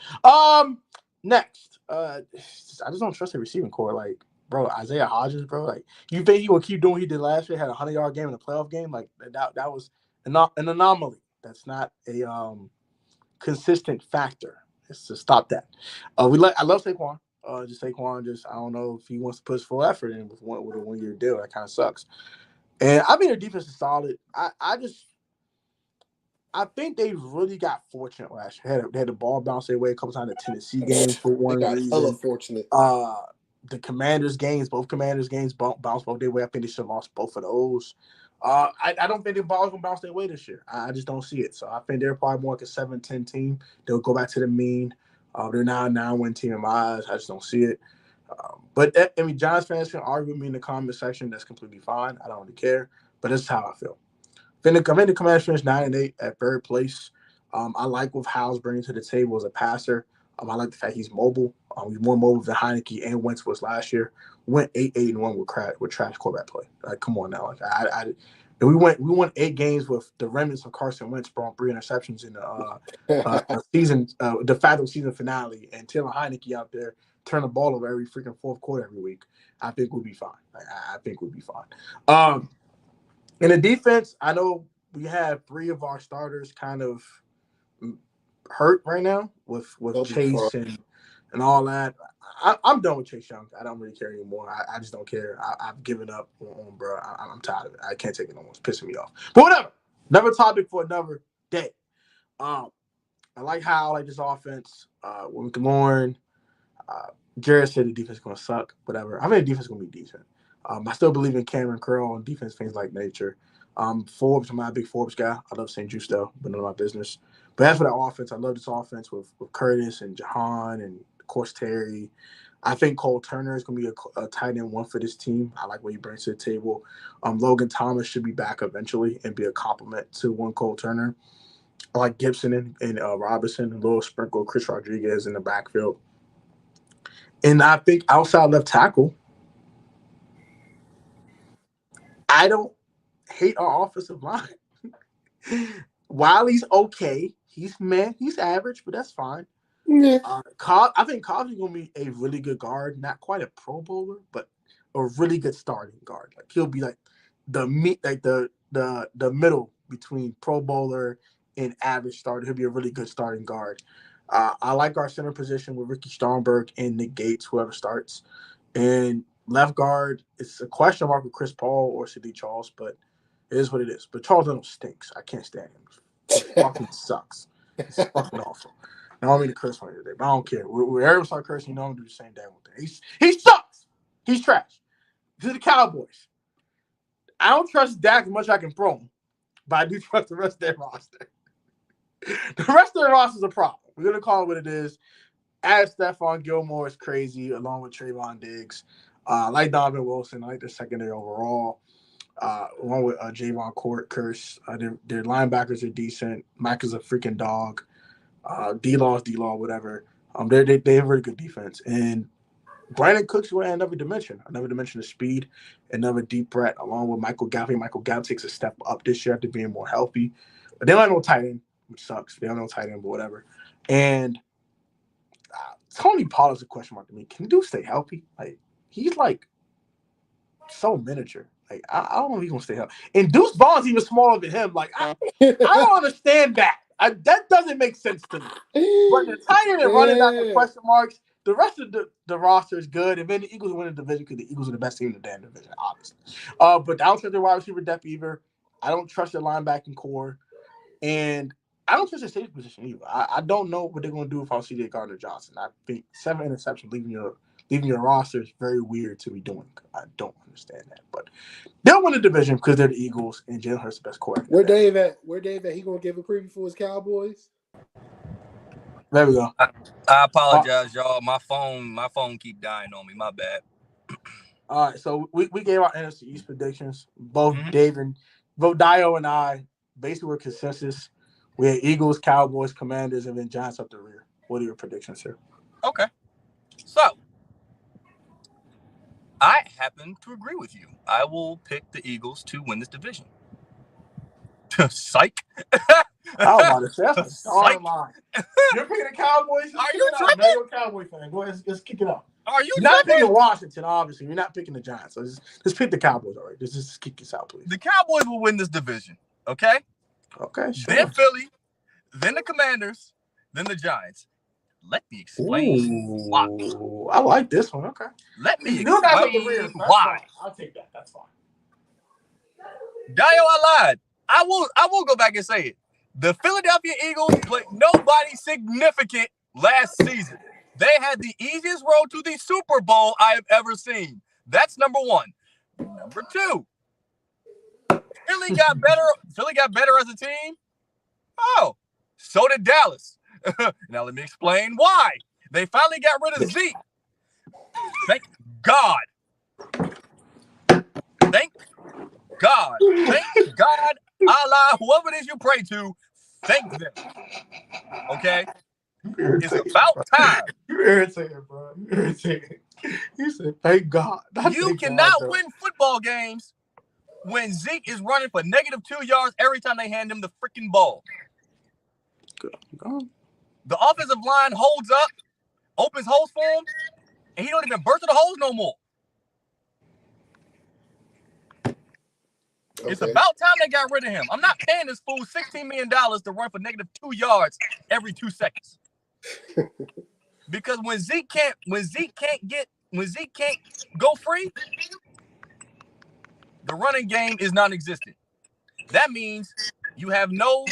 Next, I just don't trust the receiving core. Like, bro, Isaiah Hodgins, bro. Like, you think he will keep doing what he did last year? Had a 100-yard game in a playoff game. Like that was an anomaly. That's not a consistent factor. It's to stop that. I love Saquon. Saquon. I don't know if he wants to put his full effort in with a 1-year deal. That kind of sucks. And I mean, their defense is solid. I think they really got fortunate last year. They had the ball bounce their way a couple times in the Tennessee game for one reason. Hella fortunate. The Commanders games, both Commanders games bounced both their way. I think they should have lost both of those. I don't think the ball's going to bounce their way this year. I just don't see it. So I think they're probably more like a 7-10 team. They'll go back to the mean. They're now a 9-win team in my eyes. I just don't see it. Giants fans can argue with me in the comment section. That's completely fine. I don't really care. But that's how I feel. I'm in the Commanders finished 9-8 at third place. I like what Howell's bringing to the table as a passer. I like the fact he's mobile. He's more mobile than Heineke and Wentz was last year. Went 8-1 with trash quarterback play. Like, come on now. Like, we won 8 games with the remnants of Carson Wentz throwing 3 interceptions in the season, de facto season finale, and Taylor Heineke out there turn the ball over every freaking fourth quarter every week. I think we'll be fine. I think we'll be fine. In the defense, I know we have 3 of our starters kind of hurt right now with Chase and all that. I'm done with Chase Young. I don't really care anymore. I just don't care. I've given up on bro. I'm tired of it. I can't take it no more. It's pissing me off. But whatever. Another topic for another day. I like how I like this offense. With McLaurin, Jared said the defense is going to suck. Whatever. I think the defense is going to be decent. I still believe in Cameron Curl and defense things like nature. Forbes, I'm not a big Forbes guy. I love St. Juice though, but none of my business. But as for that offense, I love this offense with Curtis and Jahan and of course Terry. I think Cole Turner is going to be a tight end one for this team. I like what he brings to the table. Logan Thomas should be back eventually and be a compliment to one Cole Turner. I like Gibson and Robinson, a little sprinkle Chris Rodriguez in the backfield. And I think outside left tackle, I don't hate our offensive line. Wiley's okay. He's average, but that's fine. Yeah. I think Cobb's going to be a really good guard, not quite a Pro Bowler, but a really good starting guard. Like he'll be like the middle between Pro Bowler and average starter. He'll be a really good starting guard. I like our center position with Ricky Stromberg and Nick Gates, whoever starts. And left guard, it's a question mark with Chris Paul or Sadiq Charles, but it is what it is. But Charles Reynolds stinks. I can't stand him. He fucking sucks. It's fucking awful. I don't mean to curse on you today, but I don't care. Wherever I start cursing, I'm going to do the same damn thing. He sucks. He's trash. To the Cowboys. I don't trust Dak as much as I can throw him, but I do trust the rest of their roster. The rest of their roster is a problem. We're going to call it what it is. As Stephon Gilmore is crazy, along with Trayvon Diggs. I like Donovan Wilson. I like the secondary overall. Along with Javon Curse. Their linebackers are decent. Mack is a freaking dog. D-Law, whatever. They have a very good defense. And Brandon Cooks went another dimension of speed, another deep threat, along with Michael Gallup. Michael Gallup takes a step up this year after being more healthy. But they don't have no tight end, which sucks. They don't have no tight end, but whatever. And Tony Pollard's a question mark to me. Can dude stay healthy? Like, he's like so miniature. Like, I don't know if he's gonna stay healthy. And Deuce Vaughn's even smaller than him. Like, I don't understand that. That doesn't make sense to me. But the tight end and running back are question marks. The rest of the roster is good. And then the Eagles win the division because the Eagles are the best team in the damn division, obviously. But I don't trust their wide receiver depth either. I don't trust their linebacking core. And I don't trust their safety position either. I don't know what they're going to do without C.J. Gardner-Johnson. I think 7 interceptions leaving your roster is very weird to be doing. I don't understand that. But they'll win the division because they're the Eagles and Jalen Hurts the best quarterback. Where Dave at? He going to give a preview for his Cowboys? There we go. I apologize, y'all. My phone keep dying on me. My bad. All right, so we gave our NFC East predictions. Both Dio and I basically were consensus. We had Eagles, Cowboys, Commanders, and then Giants up the rear. What are your predictions here? Okay. So, I happen to agree with you. I will pick the Eagles to win this division. Psych. I was about to say, that's a darn line. You're picking the Cowboys? Are you tripping? You're a Cowboy fan. Go ahead, let's kick it off. Are you You're not picking Washington, obviously. You're not picking the Giants. So just pick the Cowboys, all right? Just kick this out, please. The Cowboys will win this division, okay? Okay, sure. Then Philly, then the Commanders, then the Giants. Let me explain why. I like this one. Okay. Let me explain why. I'll take that. That's fine. Dio, I lied. I will go back and say it. The Philadelphia Eagles played nobody significant last season. They had the easiest road to the Super Bowl I have ever seen. That's number one. Number two, Philly got better as a team. Oh, so did Dallas. Now let me explain why. They finally got rid of Zeke. Thank God. Thank God. Thank God. Allah, whoever it is you pray to, thank them. Okay? It's about time. You're irritating, bro. You're irritating. You said, thank God. You cannot win football games when Zeke is running for -2 yards every time they hand him the freaking ball. The offensive line holds up, opens holes for him, and he don't even burst through the holes no more. Okay. It's about time they got rid of him. I'm not paying this fool $16 million to run for -2 yards every 2 seconds. Because when Zeke can't go free, the running game is non-existent. That means you have no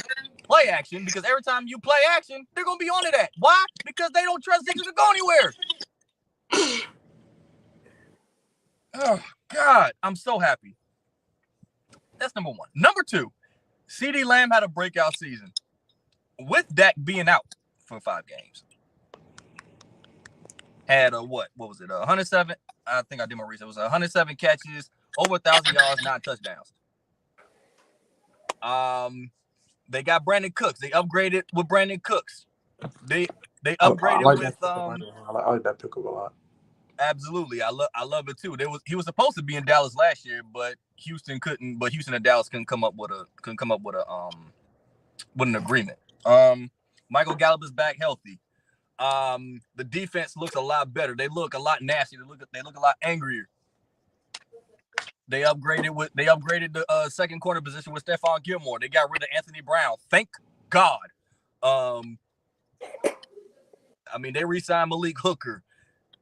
play action, because every time you play action, they're gonna be on it. Why? Because they don't trust Zeke to go anywhere. Oh God, I'm so happy. That's number one. Number two, CeeDee Lamb had a breakout season with Dak being out for 5 games. Had a what was it? 107. I think I did my research. It was 107 catches, over 1,000 yards, 9 touchdowns. They got Brandon Cooks. They upgraded with Brandon Cooks. They upgraded with. I like that pick up a lot. Absolutely, I love it too. He was supposed to be in Dallas last year, but Houston couldn't. But Houston and Dallas couldn't come up with an agreement. Michael Gallup is back healthy. The defense looks a lot better. They look a lot nasty. They look a lot angrier. They upgraded the second corner position with Stephon Gilmore. They got rid of Anthony Brown. Thank God. They re-signed Malik Hooker.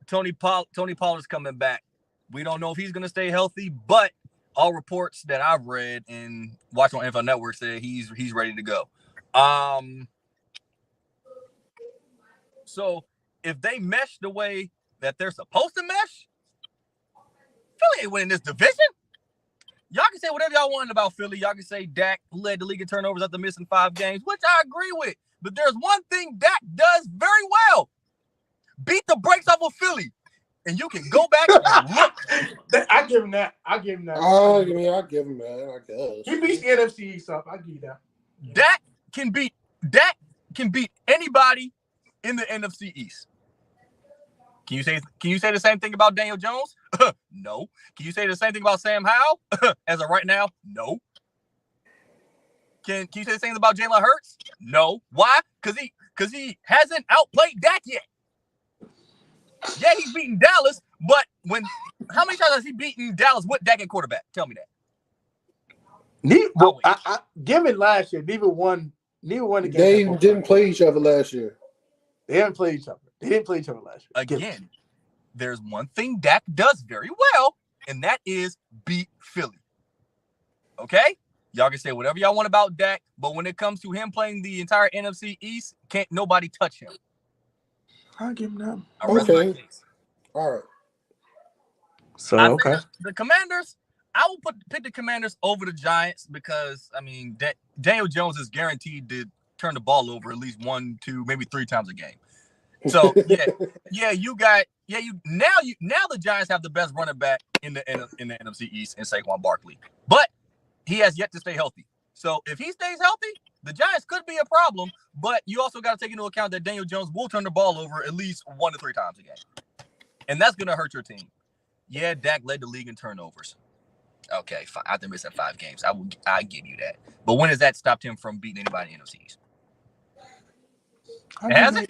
Tony Pollard's coming back. We don't know if he's going to stay healthy, but all reports that I've read and watched on NFL Network say he's ready to go. So if they mesh the way that they're supposed to mesh, Philly ain't winning this division. Y'all can say whatever y'all want about Philly. Y'all can say Dak led the league in turnovers after missing 5 games, which I agree with. But there's one thing Dak does very well. Beat the brakes off of Philly. and you can go back and look. I give him that. I give him that. I give him that. I guess He beats the NFC East up. I give you that. Dak can beat anybody in the NFC East. Can you say the same thing about Daniel Jones? No. Can you say the same thing about Sam Howell? As of right now, no. Can you say the same thing about Jalen Hurts? No. Why? Because he hasn't outplayed Dak yet. Yeah, he's beaten Dallas, but how many times has he beaten Dallas with Dak at quarterback? Tell me that. Given last year, neither one against they didn't play each other last year. They haven't played each other. They didn't play each other last year. Again, there's one thing Dak does very well, and that is beat Philly. Okay? Y'all can say whatever y'all want about Dak, but when it comes to him playing the entire NFC East, can't nobody touch him. I'll give him that. Okay. All right. So, okay. The Commanders, I will pick the Commanders over the Giants because, I mean, Daniel Jones is guaranteed to turn the ball over at least 1, 2, maybe 3 times a game. So, now the Giants have the best running back in the NFC East in Saquon Barkley. But he has yet to stay healthy. So if he stays healthy, the Giants could be a problem, but you also got to take into account that Daniel Jones will turn the ball over at least 1 to 3 times a game. And that's going to hurt your team. Yeah, Dak led the league in turnovers. Okay, fine. After missing 5 games, I give you that. But when has that stopped him from beating anybody in the NFC East? Has it?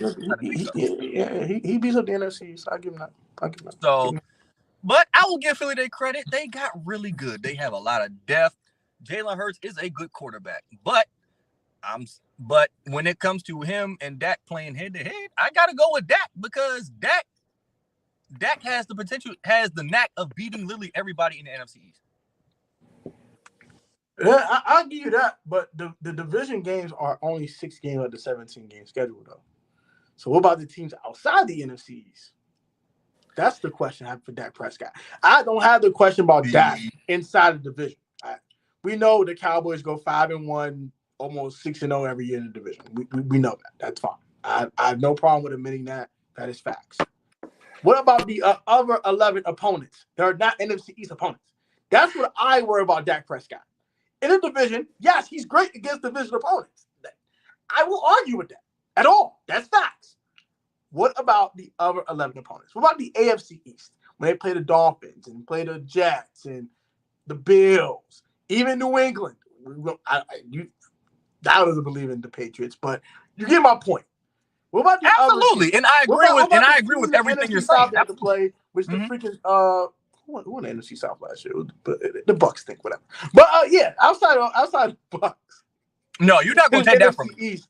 He beats up the NFC East. I give him that. So, but I will give Philly their credit. They got really good. They have a lot of depth. Jalen Hurts is a good quarterback, but when it comes to him and Dak playing head to head, I gotta go with Dak because Dak has the potential, has the knack of beating literally everybody in the NFC East. Yeah, I'll give you that, but the division games are only 6 games of the 17-game schedule, though. So what about the teams outside the NFC East? That's the question I have for Dak Prescott. I don't have the question about Dak inside the division. We know the Cowboys go 5-1, almost 6-0 every year in the division. We know that. That's fine. I have no problem with admitting that. That is facts. What about the other 11 opponents? They are not NFC East opponents. That's what I worry about Dak Prescott. In a division, yes, he's great against division opponents. I will argue with that at all. That's facts. What about the other 11 opponents? What about the AFC East? When they play the Dolphins and play the Jets and the Bills, even New England. I doesn't believe in the Patriots, but you get my point. What about the absolutely? Other and I agree with everything you're saying. Have to play, which the freaking who won the NFC South last year? But the Bucks think whatever. But outside of Bucks. No, you're not going to take that from me. East.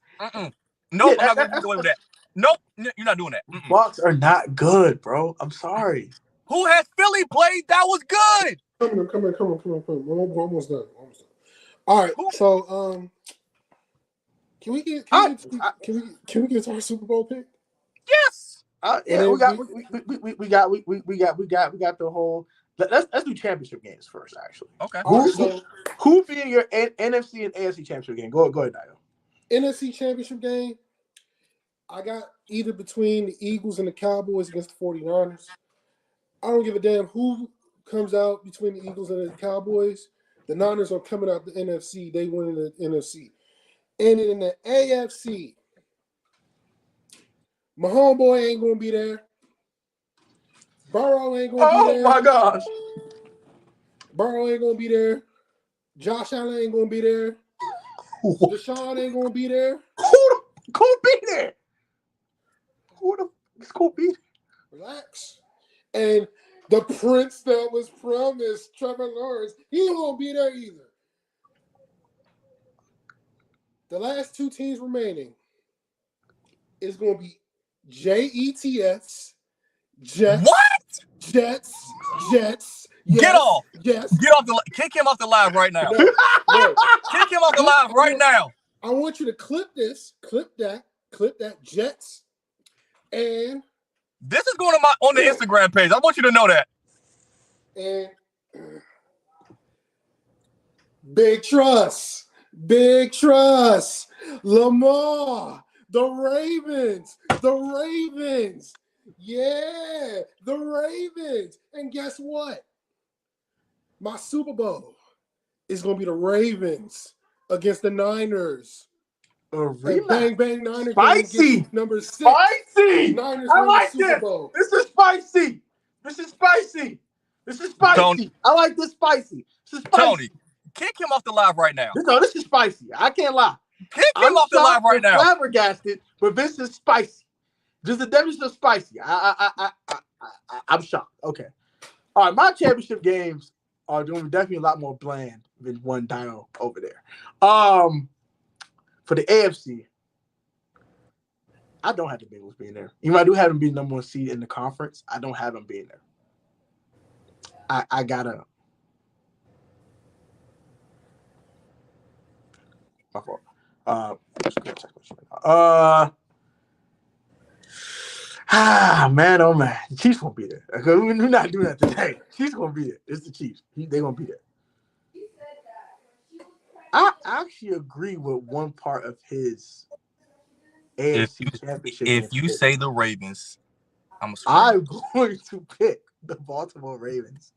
Nope, I'm not going to go away with that. Nope, you're not doing that. Bucks are not good, bro. I'm sorry. Who has Philly played that was good? Come on. We're almost done. All right, so can we get to our Super Bowl pick? Yes. We got the whole. Let's do championship games first, actually. Okay. Who being your NFC and AFC championship game? Go ahead, Dio. NFC championship game. I got either between the Eagles and the Cowboys against the 49ers. I don't give a damn who comes out between the Eagles and the Cowboys. The Niners are coming out the NFC. They win in the NFC. And in the AFC, my homeboy ain't going to be there. Burrow ain't going to be there. Oh, my gosh. Burrow ain't going to be there. Josh Allen ain't going to be there. Deshaun ain't going to be there. Who going to be there? Who the f*** is going to be there? Relax. And the prince that was promised, Trevor Lawrence, he won't be there either. The last 2 teams remaining is going to be Jets. Jets. What? Jets. Yes, Get off. Yes. Kick him off the live right now. No. Kick him off the live right now. I want you to clip this. Clip that. Jets. And this is going on the Instagram page. I want you to know that. And big trust. Lamar. The Ravens. Yeah, the Ravens. And guess what? My Super Bowl is going to be the Ravens against the Niners. A And rematch. bang, bang, Niner Spicy. game number 6. Spicy. Niners I win the like Super this. Bowl. This is spicy. This is spicy. This is spicy. Tony. I like this spicy. This is spicy. Tony, kick him off the live right now. No, this is spicy. I can't lie. Kick him off the live right now. I'm flabbergasted, but this is spicy. Just the definition of spicy. I'm shocked. Okay. All right, my championship games are doing definitely a lot more bland than one dino over there. For the AFC, I don't have the Bengals being there. Even though I do have them being number 1 seed in the conference, I don't have them being there. I gotta. My fault. Man, oh man, the Chiefs won't be there. We're not doing that today. Chiefs gonna be there. It's the Chiefs. They gonna be there. I actually agree with one part of his AFC championship. If you say the Ravens, I'm going to pick the Baltimore Ravens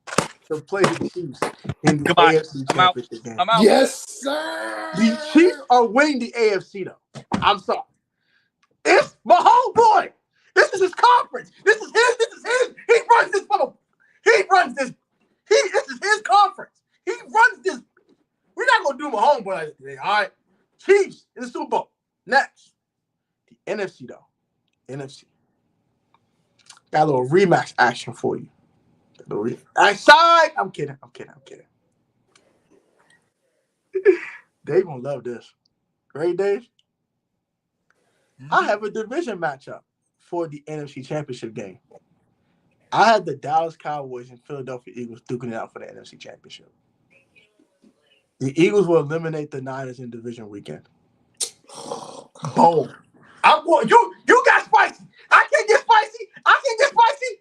to play the Chiefs in the AFC championship game. I'm out. Yes, sir. The Chiefs are winning the AFC though. I'm sorry. It's my homeboy. This is his conference. This is his. He runs this bubble. This is his conference. He runs this. We're not gonna do my homeboy like this today, all right? Chiefs in the Super Bowl. Next. The NFC though. NFC. Got a little rematch action for you. Outside. I'm kidding. They gonna love this. Great Dave. I have a division matchup for the NFC Championship game. I had the Dallas Cowboys and Philadelphia Eagles duking it out for the NFC Championship. The Eagles will eliminate the Niners in division weekend. Boom. I'm going. You got spicy. I can't get spicy.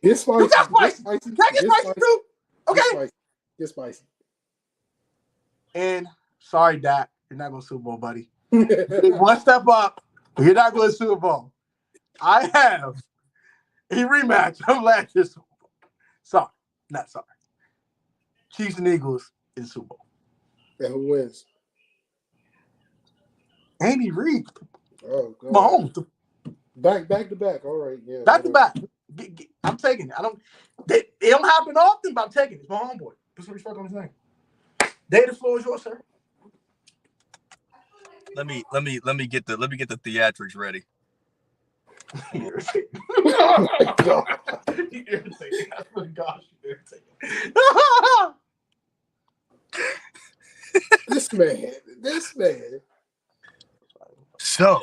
Get spicy. You got spicy. Can I get spicy too? Okay. Get spicy. And sorry, Dak, you're not going to Super Bowl, buddy. One step up. You're not going to Super Bowl. I have a rematch of last year's Super Bowl. Sorry. Not sorry. Chiefs and Eagles in Super Bowl. And who wins? Andy Reid. Oh, God. Mahomes. Back to back. All right. Yeah. Back to back. I'm taking it. It don't happen often, but I'm taking it. It's my homeboy. Put some respect on his name. Dave, the floor is yours, sir. Let me get the theatrics ready. You're irritating. Oh my God. You're irritating. Oh my gosh, you're irritating. This man. So,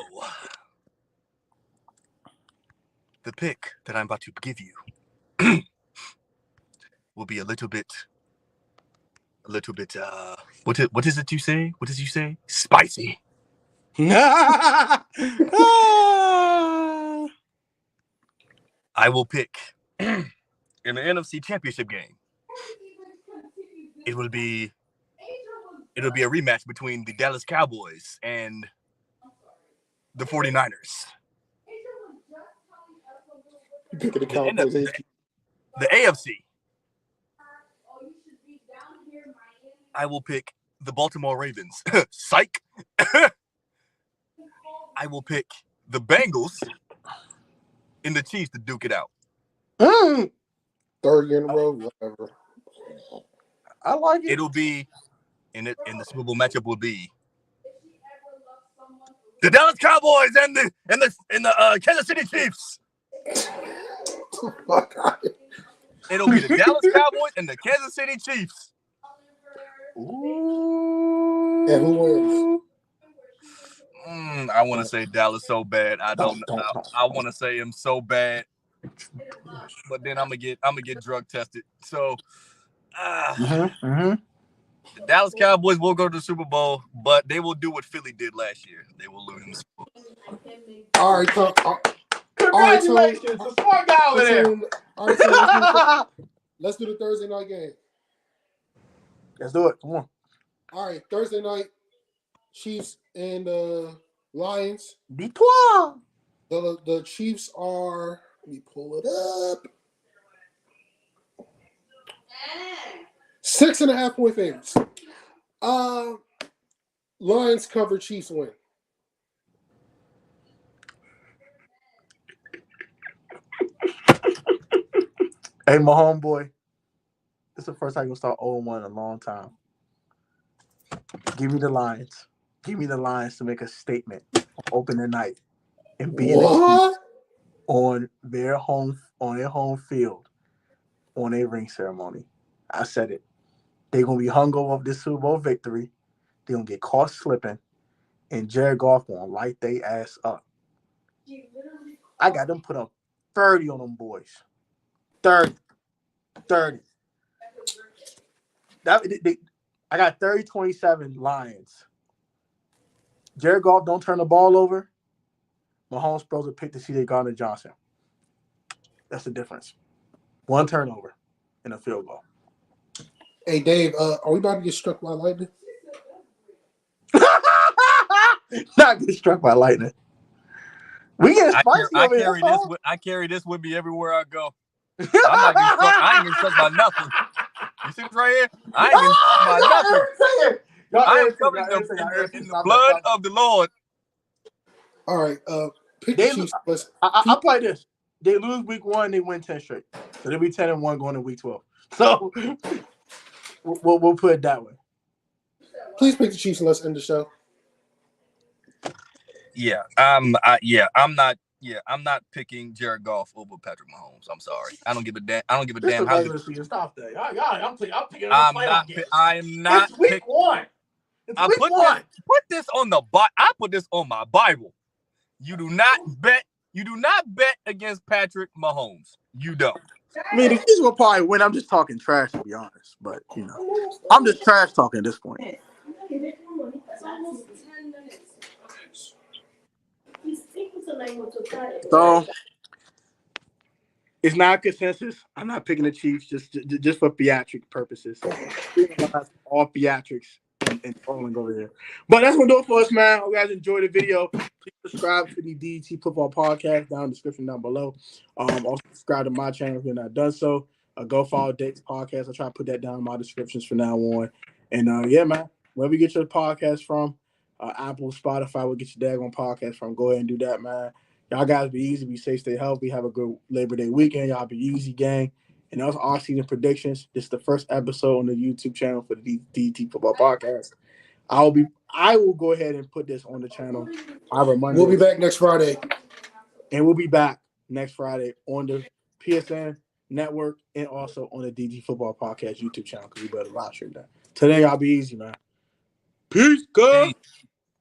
the pick that I'm about to give you will be a little bit. What is it you say? What did you say? Spicy. I will pick in the NFC Championship game. It'll be a rematch between the Dallas Cowboys and the 49ers. You picking the Cowboys? The AFC. I will pick the Baltimore Ravens. Psych. I will pick the Bengals and the Chiefs to duke it out. Third year in a row, whatever. I like it. It'll be in the Super Bowl matchup will be the Dallas Cowboys and the Kansas City Chiefs. It'll be the Dallas Cowboys and the Kansas City Chiefs. Ooh. And who wins? I want to say Dallas so bad. I don't. I want to say him so bad, but then I'm gonna get drug tested. So, the Dallas Cowboys will go to the Super Bowl, but they will do what Philly did last year. They will lose in the Super Bowl. All right, Tom. Congratulations, the smart guy over there. All right, so let's do the Thursday night game. Let's do it. Come on. All right, Thursday night, Chiefs and Lions. Victoire. The Chiefs are Let me pull it up. 6.5 point favorites. Lions cover, Chiefs win. Hey, my homeboy. This is the first time you'll start 0-1 in a long time. Give me the Lions. Give me the Lions to make a statement on opening night and being the Chiefs on their home field on a ring ceremony. I said it. They're gonna be hungover of this Super Bowl victory. They're gonna get caught slipping, and Jared Goff gonna light their ass up. I got them put up 30 on them boys. 30. I got 30-27 Lions. Jared Goff don't turn the ball over. Mahomes throws a pick to C.J. Gardner-Johnson. That's the difference. One turnover and a field goal. Hey, Dave, are we about to get struck by lightning? Not get struck by lightning. We get spicy over here. I carry this with me everywhere I go. I'm not getting struck. I ain't getting struck by nothing. You see this right here? I ain't getting struck by nothing. I am covered in the blood of the Lord. All right. Pick the Chiefs. I'll play this. They lose week 1, they win 10 straight. So they'll be 10-1 going to week 12. So we'll put it that way. Please pick the Chiefs and let's end the show. I'm not picking Jared Goff over Patrick Mahomes. I'm sorry. I don't give a damn. How season. Stop that. I'm picking. I'm not. It's week 1. It's week 1. Put this on the I put this on my Bible. You do not bet against Patrick Mahomes. You don't. I mean, the Chiefs will probably win. I'm just talking trash, to be honest. But, I'm just trash talking at this point. So, it's not a consensus. I'm not picking the Chiefs just for theatric purposes. All theatrics and trolling over here. But that's going to do it for us, man. Hope you guys enjoyed the video. Please subscribe to the DDT Football Podcast down in the description down below. Also, subscribe to my channel if you're not done so. Go follow Date's podcast. I'll try to put that down in my descriptions from now on. And, man, wherever you get your podcast from, Apple, Spotify, will get your daggone podcast from. Go ahead and do that, man. Y'all guys be easy, be safe, stay healthy. Have a good Labor Day weekend. Y'all be easy, gang. And those are season predictions. This is the first episode on the YouTube channel for the DDT Football Podcast. I will go ahead and put this on the channel. We'll be back next Friday. And we'll be back next Friday on the PSN network and also on the DDT Football Podcast YouTube channel because we better live stream that. Today, y'all be easy, man. Peace, guys.